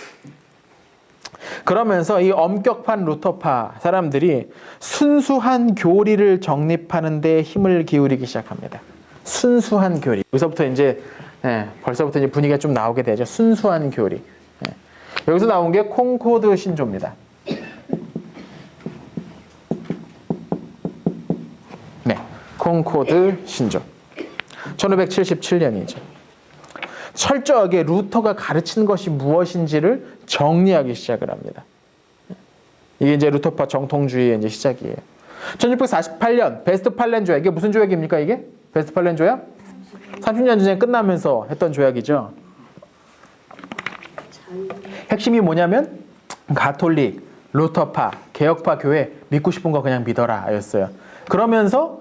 그러면서 이 엄격한 루터파 사람들이 순수한 교리를 정립하는 데 힘을 기울이기 시작합니다. 순수한 교리. 여기서부터 이제 벌써부터 이제 분위기가 좀 나오게 되죠. 순수한 교리. 여기서 나온 게 콩코드 신조입니다. 네, 콩코드 신조. 1577년이죠. 철저하게 루터가 가르친 것이 무엇인지를 정리하기 시작을 합니다. 이게 이제 루터파 정통주의의 이제 시작이에요. 1648년 베스트팔렌 조약. 이게 무슨 조약입니까? 이게 베스트팔렌 조약? 30년 전쟁 끝나면서 했던 조약이죠. 핵심이 뭐냐면 가톨릭, 루터파, 개혁파 교회 믿고 싶은 거 그냥 믿어라 였어요. 그러면서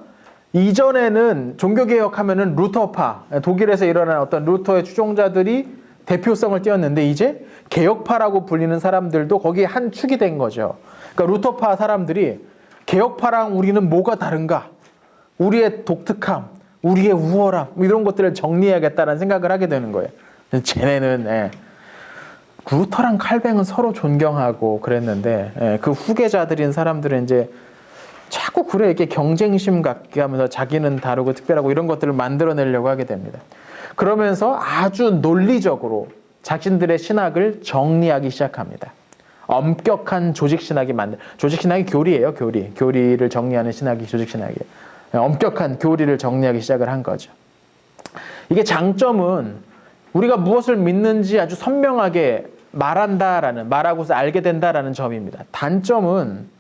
이전에는 종교개혁하면은 루터파, 독일에서 일어난 어떤 루터의 추종자들이 대표성을 띄었는데 이제 개혁파라고 불리는 사람들도 거기에 한 축이 된 거죠. 그러니까 루터파 사람들이 개혁파랑 우리는 뭐가 다른가? 우리의 독특함, 우리의 우월함 이런 것들을 정리해야겠다는 생각을 하게 되는 거예요. 쟤네는 루터랑 칼뱅은 서로 존경하고 그랬는데 그 후계자들인 사람들은 이제 자꾸 그래 이렇게 경쟁심 갖게 하면서 자기는 다르고 특별하고 이런 것들을 만들어내려고 하게 됩니다. 그러면서 아주 논리적으로 자신들의 신학을 정리하기 시작합니다. 엄격한 조직신학이 조직신학이 교리예요. 교리를 정리하는 신학이 조직신학이에요. 엄격한 교리를 정리하기 시작을 한 거죠. 이게 장점은 우리가 무엇을 믿는지 아주 선명하게 말하고서 알게 된다라는 점입니다. 단점은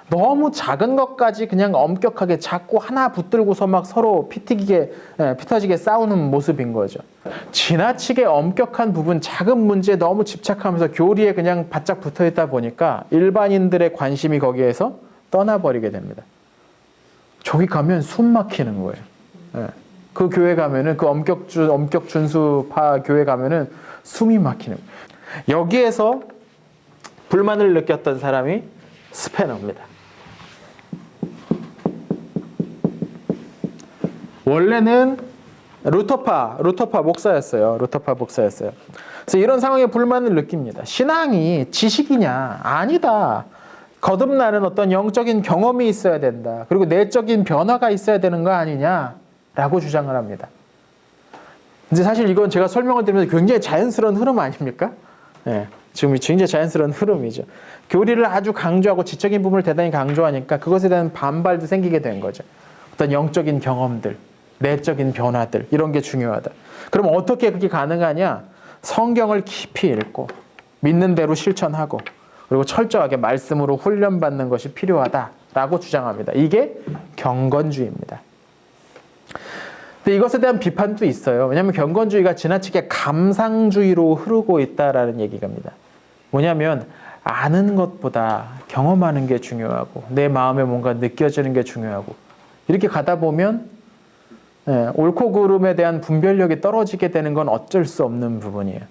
너무 작은 것까지 그냥 엄격하게 자꾸 하나 붙들고서 막 서로 피터지게 싸우는 모습인 거죠. 지나치게 엄격한 부분, 작은 문제에 너무 집착하면서 교리에 그냥 바짝 붙어 있다 보니까 일반인들의 관심이 거기에서 떠나버리게 됩니다. 저기 가면 숨 막히는 거예요. 그 교회 가면은, 그 엄격 준수파 교회 가면은 숨이 막히는 거예요. 여기에서 불만을 느꼈던 사람이 스패너입니다. 원래는 루터파 목사였어요. 그래서 이런 상황에 불만을 느낍니다. 신앙이 지식이냐? 아니다. 거듭나는 어떤 영적인 경험이 있어야 된다. 그리고 내적인 변화가 있어야 되는 거 아니냐라고 주장을 합니다. 근데 사실 이건 제가 설명을 드리면서 굉장히 자연스러운 흐름 아닙니까? 지금 굉장히 자연스러운 흐름이죠. 교리를 아주 강조하고 지적인 부분을 대단히 강조하니까 그것에 대한 반발도 생기게 된 거죠. 어떤 영적인 경험들, 내적인 변화들, 이런 게 중요하다. 그럼 어떻게 그게 가능하냐? 성경을 깊이 읽고 믿는 대로 실천하고 그리고 철저하게 말씀으로 훈련받는 것이 필요하다라고 주장합니다. 이게 경건주의입니다. 근데 이것에 대한 비판도 있어요. 왜냐하면 경건주의가 지나치게 감상주의로 흐르고 있다라는 얘기입니다. 뭐냐면 아는 것보다 경험하는 게 중요하고 내 마음에 뭔가 느껴지는 게 중요하고 이렇게 가다 보면 옳고 그름에 대한 분별력이 떨어지게 되는 건 어쩔 수 없는 부분이에요.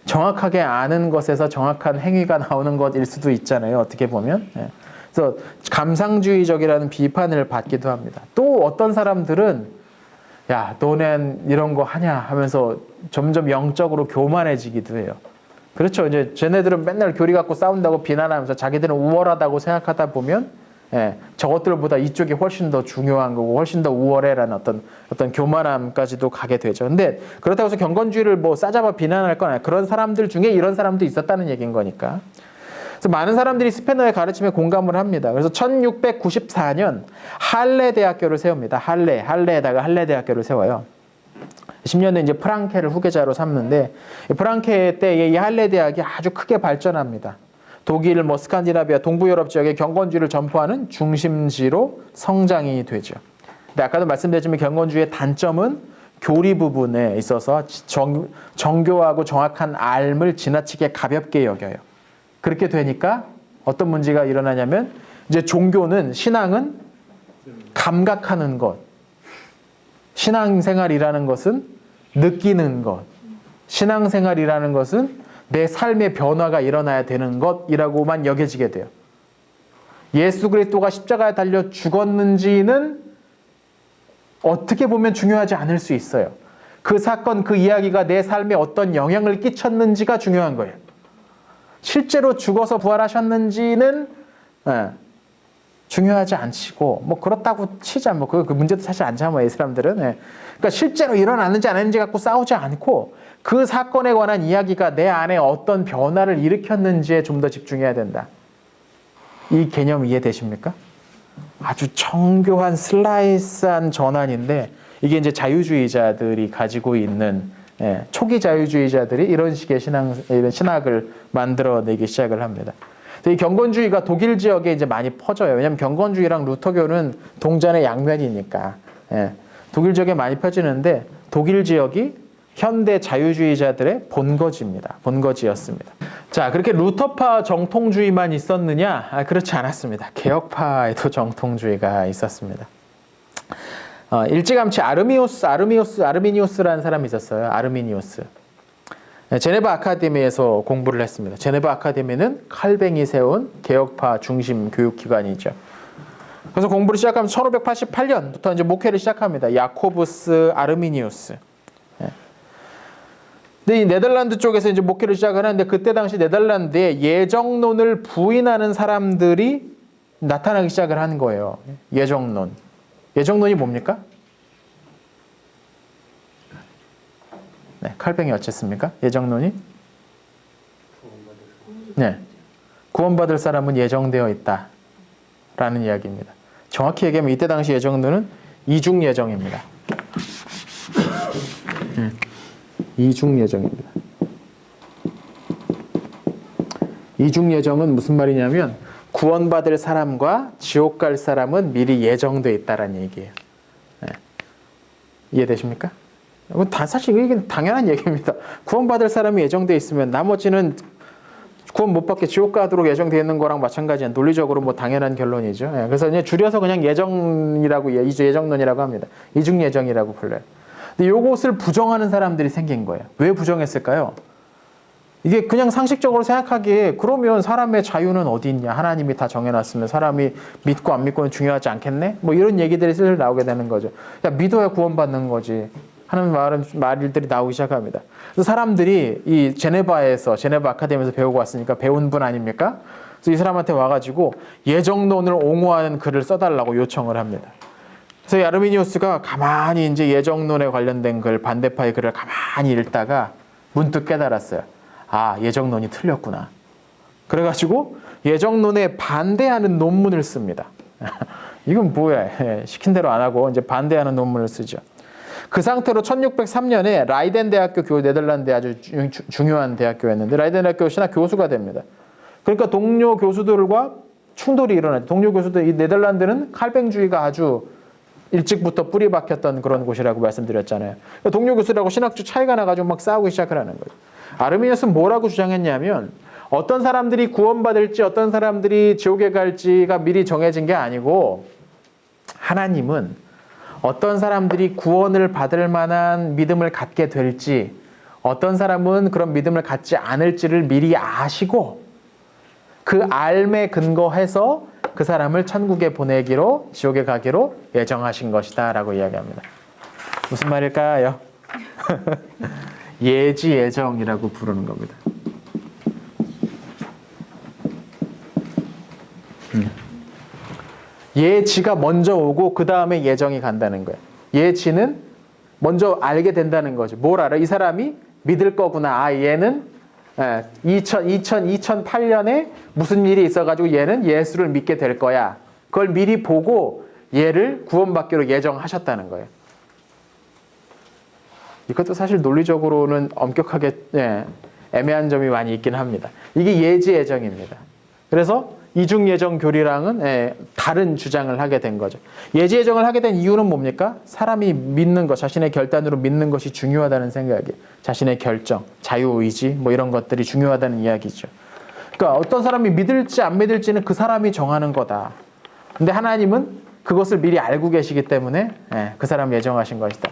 정확하게 아는 것에서 정확한 행위가 나오는 것일 수도 있잖아요. 어떻게 보면. 그래서 감상주의적이라는 비판을 받기도 합니다. 또 어떤 사람들은 야, 너넨 이런 거 하냐 하면서 점점 영적으로 교만해지기도 해요. 그렇죠. 이제 쟤네들은 맨날 교리 갖고 싸운다고 비난하면서 자기들은 우월하다고 생각하다 보면 저것들보다 이쪽이 훨씬 더 중요한 거고 훨씬 더 우월해라는 어떤 교만함까지도 가게 되죠. 근데 그렇다고 해서 경건주의를 뭐 싸잡아 비난할 건 아니에요. 그런 사람들 중에 이런 사람도 있었다는 얘기인 거니까. 그래서 많은 사람들이 스패너의 가르침에 공감을 합니다. 그래서 1694년 할레 대학교를 세웁니다. 할레에다가 할레 대학교를 세워요. 10년 후 이제 프랑케를 후계자로 삼는데 프랑케 때 이 할레 대학이 아주 크게 발전합니다. 독일, 스칸디나비아, 동부 유럽 지역의 경건주의를 전포하는 중심지로 성장이 되죠. 근데 아까도 말씀드렸지만 경건주의의 단점은 교리 부분에 있어서 정교하고 정확한 알을 지나치게 가볍게 여겨요. 그렇게 되니까 어떤 문제가 일어나냐면 이제 신앙은 감각하는 것, 신앙생활이라는 것은 느끼는 것, 신앙생활이라는 것은 내 삶의 변화가 일어나야 되는 것이라고만 여겨지게 돼요. 예수 그리스도가 십자가에 달려 죽었는지는 어떻게 보면 중요하지 않을 수 있어요. 그 사건, 그 이야기가 내 삶에 어떤 영향을 끼쳤는지가 중요한 거예요. 실제로 죽어서 부활하셨는지는 중요하지 않고 그렇다고 치자 그 문제도 사실 안 참아 이 사람들은. 그러니까 실제로 일어났는지 안 했는지 갖고 싸우지 않고 그 사건에 관한 이야기가 내 안에 어떤 변화를 일으켰는지에 좀 더 집중해야 된다. 이 개념 이해되십니까? 아주 정교한 슬라이스한 전환인데 이게 이제 자유주의자들이 가지고 있는 초기 자유주의자들이 이런 식의 신학을 만들어내기 시작을 합니다. 이 경건주의가 독일 지역에 이제 많이 퍼져요. 왜냐하면 경건주의랑 루터교는 동전의 양면이니까. 독일 지역에 많이 퍼지는데 독일 지역이 현대 자유주의자들의 본거지였습니다. 자, 그렇게 루터파 정통주의만 있었느냐? 그렇지 않았습니다. 개혁파에도 정통주의가 있었습니다. 일찌감치 아르미니우스라는 사람이 있었어요. 아르미니우스. 제네바 아카데미에서 공부를 했습니다. 제네바 아카데미는 칼뱅이 세운 개혁파 중심 교육기관이죠. 그래서 공부를 시작하면 1588년부터 이제 목회를 시작합니다. 야코부스 아르미니우스. 근데 이 네덜란드 쪽에서 이제 목회를 시작을 하는데 그때 당시 네덜란드에 예정론을 부인하는 사람들이 나타나기 시작을 하는 거예요. 예정론. 예정론이 뭡니까? 칼뱅이 어쨌습니까? 예정론이? 네. 구원받을 사람은 예정되어 있다라는 이야기입니다. 정확히 얘기하면 이때 당시 예정론은 이중 예정입니다. 이중 예정입니다. 이중 예정은 무슨 말이냐면 구원받을 사람과 지옥 갈 사람은 미리 예정되어 있다라는 얘기예요. 네. 이해되십니까? 사실 이게 당연한 얘기입니다. 구원받을 사람이 예정되어 있으면 나머지는 구원 못 받게 지옥 가도록 예정되어 있는 거랑 마찬가지야. 논리적으로 뭐 당연한 결론이죠. 네. 그래서 그냥 줄여서 그냥 예정이라고 예정론이라고 합니다. 이중 예정이라고 불러요. 근데 이것을 부정하는 사람들이 생긴 거예요. 왜 부정했을까요? 이게 그냥 상식적으로 생각하기에 그러면 사람의 자유는 어디 있냐? 하나님이 다 정해놨으면 사람이 믿고 안 믿고는 중요하지 않겠네? 뭐 이런 얘기들이 슬슬 나오게 되는 거죠. 야, 믿어야 구원받는 거지 하는 말들이 나오기 시작합니다. 그래서 사람들이 이 제네바 아카데미에서 배우고 왔으니까 배운 분 아닙니까? 그래서 이 사람한테 와가지고 예정론을 옹호하는 글을 써달라고 요청을 합니다. 그래서 이 아르미니우스가 가만히 이제 예정론에 관련된 글, 반대파의 글을 가만히 읽다가 문득 깨달았어요. 아, 예정론이 틀렸구나. 그래가지고 예정론에 반대하는 논문을 씁니다. 이건 뭐야? 시킨 대로 안 하고 이제 반대하는 논문을 쓰죠. 그 상태로 1603년에 라이덴 대학교 네덜란드 아주 중요한 대학교였는데 라이덴 대학교 신학 교수가 됩니다. 그러니까 동료 교수들과 충돌이 일어나죠. 동료 교수들, 이 네덜란드는 칼뱅주의가 아주 일찍부터 뿌리 박혔던 그런 곳이라고 말씀드렸잖아요. 동료 교수들하고 신학주 차이가 나가지고 막 싸우기 시작을 하는 거예요. 아르미니우스는 뭐라고 주장했냐면 어떤 사람들이 구원받을지 어떤 사람들이 지옥에 갈지가 미리 정해진 게 아니고 하나님은 어떤 사람들이 구원을 받을 만한 믿음을 갖게 될지 어떤 사람은 그런 믿음을 갖지 않을지를 미리 아시고 그 알매 근거해서 그 사람을 천국에 보내기로 지옥에 가기로 예정하신 것이다 라고 이야기합니다. 무슨 말일까요? 예지 예정이라고 부르는 겁니다. 예지가 먼저 오고 그 다음에 예정이 간다는 거예요. 예지는 먼저 알게 된다는 거죠. 뭘 알아? 이 사람이 믿을 거구나. 아, 얘는 2008년에 무슨 일이 있어가지고 얘는 예수를 믿게 될 거야. 그걸 미리 보고 얘를 구원받기로 예정하셨다는 거예요. 이것도 사실 논리적으로는 엄격하게 애매한 점이 많이 있긴 합니다. 이게 예지 예정입니다. 그래서 이중 예정 교리랑은 다른 주장을 하게 된 거죠. 예지 예정을 하게 된 이유는 뭡니까? 사람이 믿는 것, 자신의 결단으로 믿는 것이 중요하다는 생각이에요. 자신의 결정, 자유의지 뭐 이런 것들이 중요하다는 이야기죠. 그러니까 어떤 사람이 믿을지 안 믿을지는 그 사람이 정하는 거다. 근데 하나님은 그것을 미리 알고 계시기 때문에 그 사람 예정하신 것이다.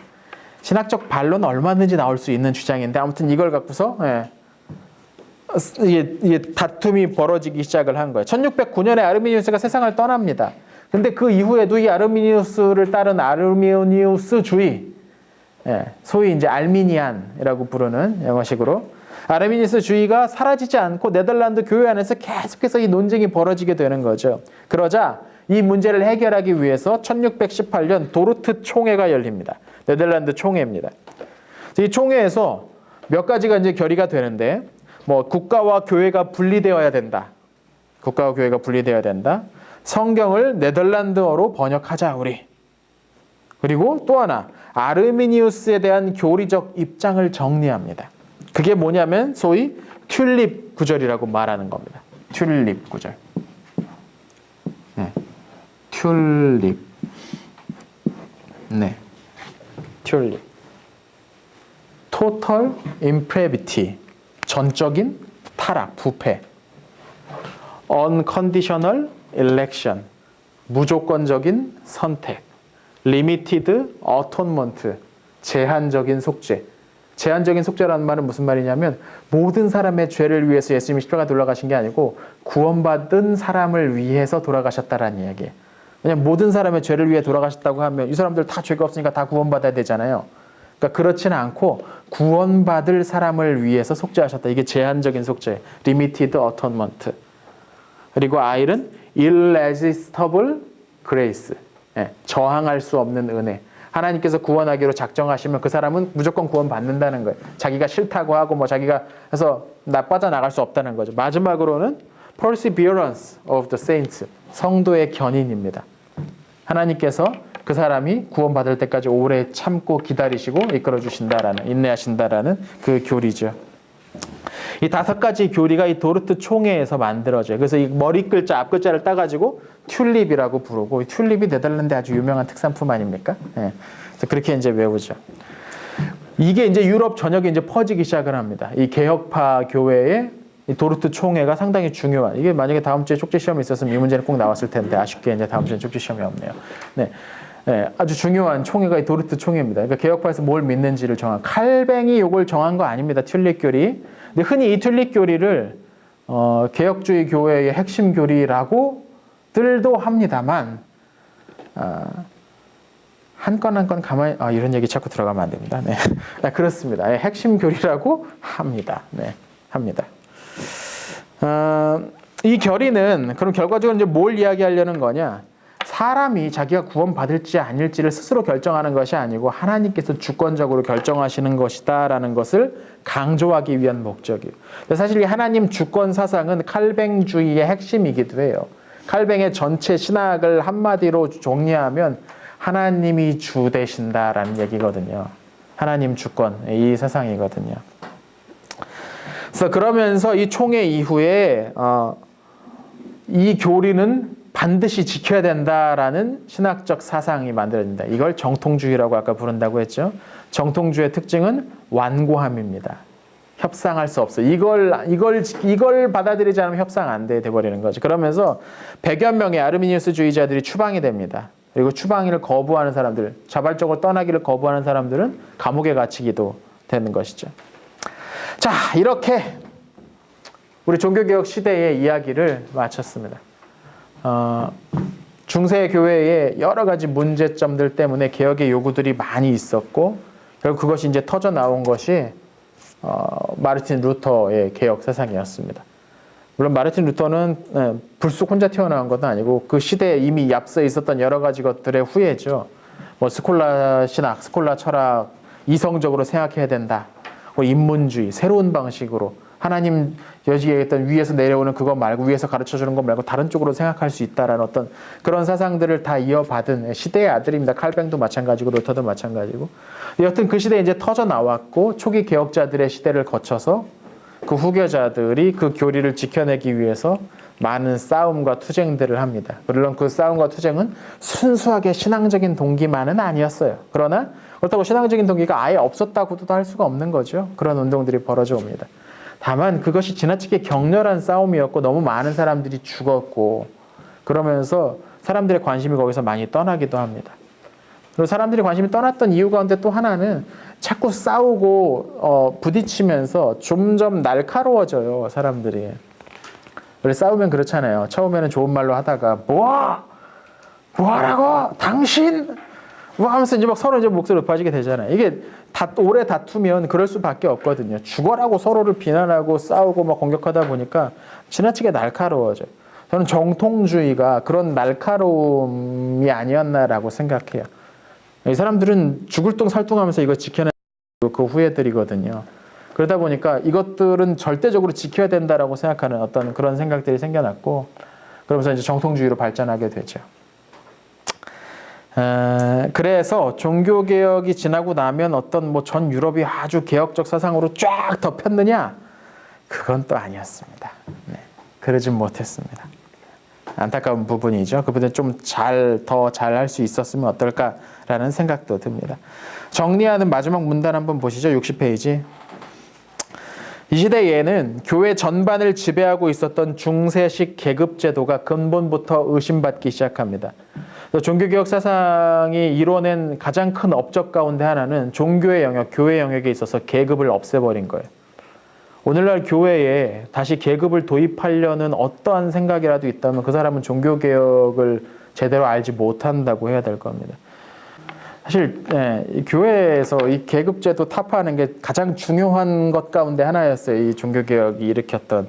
신학적 반론은 얼마든지 나올 수 있는 주장인데 아무튼 이걸 갖고서 이게 다툼이 벌어지기 시작을 한 거예요. 1609년에 아르미니우스가 세상을 떠납니다. 근데 그 이후에도 이 아르미니우스를 따른 아르미니우스주의, 소위 이제 알미니안이라고 부르는 영어식으로 아르미니우스주의가 사라지지 않고 네덜란드 교회 안에서 계속해서 이 논쟁이 벌어지게 되는 거죠. 그러자 이 문제를 해결하기 위해서 1618년 도르트 총회가 열립니다. 네덜란드 총회입니다. 이 총회에서 몇 가지가 이제 결의가 되는데, 뭐 국가와 교회가 분리되어야 된다. 국가와 교회가 분리되어야 된다. 성경을 네덜란드어로 번역하자 우리. 그리고 또 하나 아르미니우스에 대한 교리적 입장을 정리합니다. 그게 뭐냐면 소위 튤립 구절이라고 말하는 겁니다. 튤립 구절. 튤립. 튤립. Total impravity. 전적인 타락, 부패. Unconditional election. 무조건적인 선택. Limited atonement. 제한적인 속죄. 제한적인 속죄라는 말은 무슨 말이냐면 모든 사람의 죄를 위해서 예수님이 십자가에 돌아가신 게 아니고 구원받은 사람을 위해서 돌아가셨다라는 이야기예요. 왜냐하면 모든 사람의 죄를 위해 돌아가셨다고 하면 이 사람들 다 죄가 없으니까 다 구원받아야 되잖아요. 그러니까 그렇지는 않고 구원받을 사람을 위해서 속죄하셨다. 이게 제한적인 속죄. Limited atonement. 그리고 R은 irresistible grace. 저항할 수 없는 은혜. 하나님께서 구원하기로 작정하시면 그 사람은 무조건 구원받는다는 거예요. 자기가 싫다고 하고 뭐 자기가 해서 빠져나갈 수 없다는 거죠. 마지막으로는 perseverance of the saints, 성도의 견인입니다. 하나님께서 그 사람이 구원받을 때까지 오래 참고 기다리시고 이끌어 주신다라는, 인내하신다라는 그 교리죠. 이 5가지 교리가 이 도르트 총회에서 만들어져요. 그래서 이 머리 글자, 앞 글자를 따가지고 튤립이라고 부르고, 이 튤립이 네덜란드의 아주 유명한 특산품 아닙니까? 예. 그래서 그렇게 이제 외우죠. 이게 이제 유럽 전역에 이제 퍼지기 시작을 합니다. 이 개혁파 교회의 이 도르트 총회가 상당히 중요한, 이게 만약에 다음 주에 쪽지 시험이 있었으면 이 문제는 꼭 나왔을 텐데 아쉽게 이제 다음 주에 쪽지 시험이 없네요. 네. 네, 아주 중요한 총회가 이 도르트 총회입니다. 그러니까 개혁파에서 뭘 믿는지를 정한, 칼뱅이 요걸 정한 거 아닙니다. 튤립 교리. 근데 흔히 이 튤립 교리를 개혁주의 교회의 핵심 교리라고들도 합니다만, 한 건 한 건 가만히, 이런 얘기 자꾸 들어가면 안 됩니다. 네. 그렇습니다. 핵심 교리라고 합니다. 네, 합니다. 이 결의는 그럼 결과적으로 이제 뭘 이야기하려는 거냐? 사람이 자기가 구원받을지 아닐지를 스스로 결정하는 것이 아니고 하나님께서 주권적으로 결정하시는 것이다라는 것을 강조하기 위한 목적이에요. 사실 이 하나님 주권 사상은 칼뱅주의의 핵심이기도 해요. 칼뱅의 전체 신학을 한마디로 정리하면 하나님이 주 되신다라는 얘기거든요. 하나님 주권, 이 세상이거든요. 그래서 그러면서 이 총회 이후에 이 교리는 반드시 지켜야 된다라는 신학적 사상이 만들어진다. 이걸 정통주의라고 아까 부른다고 했죠. 정통주의의 특징은 완고함입니다. 협상할 수 없어. 이걸 받아들이지 않으면 협상 안 돼버리는 거죠. 그러면서 100여 명의 아르미니우스주의자들이 추방이 됩니다. 그리고 추방을 거부하는 사람들, 자발적으로 떠나기를 거부하는 사람들은 감옥에 갇히기도 되는 것이죠. 자, 이렇게 우리 종교개혁 시대의 이야기를 마쳤습니다. 중세 교회의 여러 가지 문제점들 때문에 개혁의 요구들이 많이 있었고, 결국 그것이 이제 터져 나온 것이 마르틴 루터의 개혁 사상이었습니다. 물론 마르틴 루터는 불쑥 혼자 튀어나온 것도 아니고 그 시대에 이미 앞서 있었던 여러 가지 것들의 후예죠. 뭐 스콜라 신학, 스콜라 철학, 이성적으로 생각해야 된다. 인문주의, 새로운 방식으로 하나님 여지에 있던 위에서 내려오는 그것 말고, 위에서 가르쳐주는 것 말고 다른 쪽으로 생각할 수 있다라는 어떤 그런 사상들을 다 이어받은 시대의 아들입니다. 칼뱅도 마찬가지고 루터도 마찬가지고. 여튼 그 시대에 이제 터져 나왔고, 초기 개혁자들의 시대를 거쳐서 그 후계자들이 그 교리를 지켜내기 위해서 많은 싸움과 투쟁들을 합니다. 물론 그 싸움과 투쟁은 순수하게 신앙적인 동기만은 아니었어요. 그러나 그렇다고 신앙적인 동기가 아예 없었다고도 할 수가 없는 거죠. 그런 운동들이 벌어져 옵니다. 다만 그것이 지나치게 격렬한 싸움이었고 너무 많은 사람들이 죽었고, 그러면서 사람들의 관심이 거기서 많이 떠나기도 합니다. 그리고 사람들이 관심이 떠났던 이유 가운데 또 하나는 자꾸 싸우고 부딪히면서 점점 날카로워져요, 사람들이. 원래 싸우면 그렇잖아요. 처음에는 좋은 말로 하다가 뭐하라고 당신 뭐 하면서 이제 막 서로 이제 목소리 높아지게 되잖아요. 이게 오래 다투면 그럴 수밖에 없거든요. 죽어라고 서로를 비난하고 싸우고 막 공격하다 보니까 지나치게 날카로워져요. 저는 정통주의가 그런 날카로움이 아니었나라고 생각해요. 이 사람들은 죽을 둥 살둥하면서 이거 지켜내는 그 후예들이거든요. 그러다 보니까 이것들은 절대적으로 지켜야 된다라고 생각하는 어떤 그런 생각들이 생겨났고, 그러면서 이제 정통주의로 발전하게 되죠. 그래서 종교개혁이 지나고 나면 어떤 뭐 전 유럽이 아주 개혁적 사상으로 쫙 덮였느냐? 그건 또 아니었습니다. 네, 그러진 못했습니다. 안타까운 부분이죠. 그분은 좀 더 잘 할 수 있었으면 어떨까라는 생각도 듭니다. 정리하는 마지막 문단 한번 보시죠. 60페이지. 이 시대에는 교회 전반을 지배하고 있었던 중세식 계급 제도가 근본부터 의심받기 시작합니다. 종교개혁 사상이 이뤄낸 가장 큰 업적 가운데 하나는 종교의 영역, 교회 영역에 있어서 계급을 없애버린 거예요. 오늘날 교회에 다시 계급을 도입하려는 어떠한 생각이라도 있다면 그 사람은 종교개혁을 제대로 알지 못한다고 해야 될 겁니다. 사실 이 교회에서 이 계급제도 타파하는 게 가장 중요한 것 가운데 하나였어요. 이 종교개혁이 일으켰던.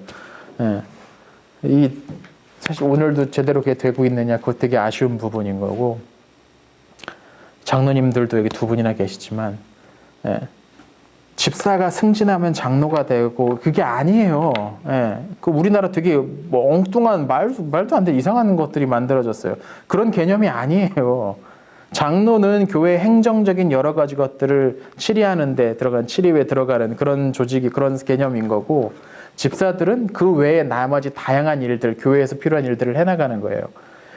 사실 오늘도 제대로 그게 되고 있느냐, 그것 되게 아쉬운 부분인 거고, 장로님들도 여기 두 분이나 계시지만 집사가 승진하면 장로가 되고 그게 아니에요. 예. 그 우리나라 되게 뭐 엉뚱한 말도 안 돼 이상한 것들이 만들어졌어요. 그런 개념이 아니에요. 장로는 교회 행정적인 여러 가지 것들을 치리하는데 들어간 치리에 들어가는 그런 조직이 그런 개념인 거고 집사들은 그 외에 나머지 다양한 일들 교회에서 필요한 일들을 해나가는 거예요.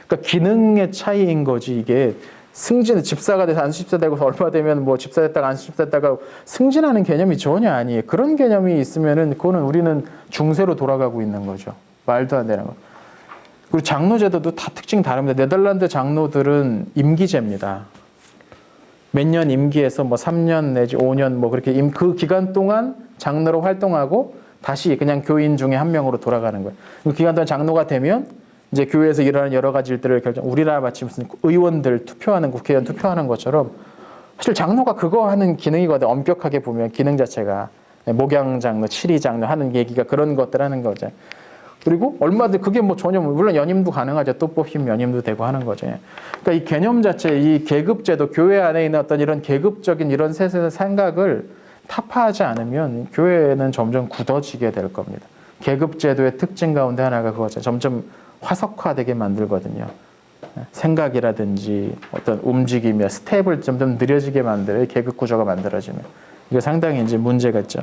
그러니까 기능의 차이인 거지 이게. 승진, 집사가 돼서 안수집사 되고 얼마 되면 뭐 집사 됐다가 안수집사 됐다가 승진하는 개념이 전혀 아니에요. 그런 개념이 있으면은 그거는 우리는 중세로 돌아가고 있는 거죠. 말도 안 되는 거. 그리고 장로 제도도 다 특징 다릅니다. 네덜란드 장로들은 임기제입니다. 몇 년 임기에서 뭐 3년 내지 5년 뭐 그렇게 그 기간 동안 장로로 활동하고 다시 그냥 교인 중에 한 명으로 돌아가는 거예요. 그 기간 동안 장로가 되면 이제 교회에서 일어나는 여러 가지 일들을 우리나라 마치 무슨 의원들 투표하는 국회의원 투표하는 것처럼 사실 장로가 그거 하는 기능이거든. 엄격하게 보면 기능 자체가 목양 장로, 치리 장로 하는 얘기가 그런 것들 하는 거죠. 그리고 얼마든 그게 뭐 전혀 물론 연임도 가능하죠. 또 뽑히면 연임도 되고 하는 거죠. 그러니까 이 개념 자체, 이 계급제도 교회 안에 있는 어떤 이런 계급적인 이런 생각을 타파하지 않으면 교회는 점점 굳어지게 될 겁니다. 계급제도의 특징 가운데 하나가 그거죠. 점점 화석화되게 만들거든요. 생각이라든지 어떤 움직임이나 스텝을 점점 느려지게 만들어요. 계급 구조가 만들어지면. 이거 상당히 이제 문제가 있죠.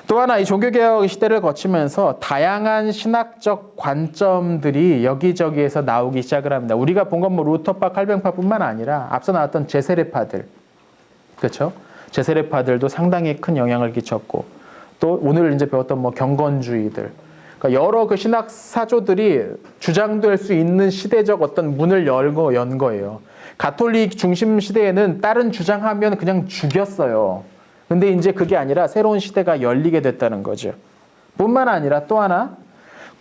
또 하나 이 종교개혁 시대를 거치면서 다양한 신학적 관점들이 여기저기에서 나오기 시작을 합니다. 우리가 본 건 뭐 루터파, 칼뱅파뿐만 아니라 앞서 나왔던 제세례파들, 그렇죠? 제세례파들도 상당히 큰 영향을 끼쳤고 또 오늘 이제 배웠던 뭐 경건주의들, 그러니까 여러 그 신학 사조들이 주장될 수 있는 시대적 어떤 문을 연 거예요. 가톨릭 중심 시대에는 다른 주장하면 그냥 죽였어요. 근데 이제 그게 아니라 새로운 시대가 열리게 됐다는 거죠. 뿐만 아니라 또 하나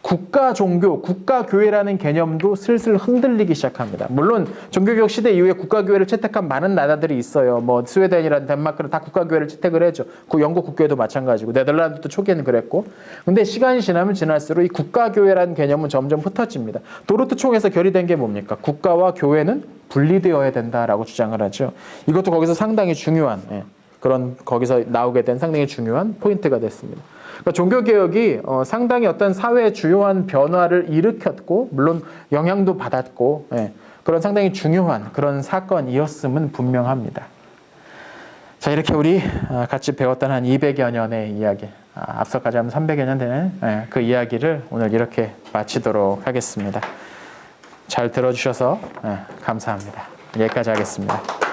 국가 종교, 국가 교회라는 개념도 슬슬 흔들리기 시작합니다. 물론 종교개혁 시대 이후에 국가 교회를 채택한 많은 나라들이 있어요. 뭐 스웨덴이라든 덴마크는 다 국가 교회를 채택을 했죠. 그 영국 국교회도 마찬가지고 네덜란드도 초기에는 그랬고. 근데 시간이 지나면 지날수록 이 국가 교회라는 개념은 점점 흩어집니다. 도르트 총회에서 결의된 게 뭡니까? 국가와 교회는 분리되어야 된다라고 주장을 하죠. 이것도 거기서 상당히 중요한 그런 거기서 나오게 된 상당히 중요한 포인트가 됐습니다. 그러니까 종교개혁이 상당히 어떤 사회의 주요한 변화를 일으켰고 물론 영향도 받았고 그런 상당히 중요한 그런 사건이었음은 분명합니다. 자, 이렇게 우리 같이 배웠던 한 200여 년의 이야기, 앞서까지 하면 300여 년 되는 그 이야기를 오늘 이렇게 마치도록 하겠습니다. 잘 들어주셔서 감사합니다. 여기까지 하겠습니다.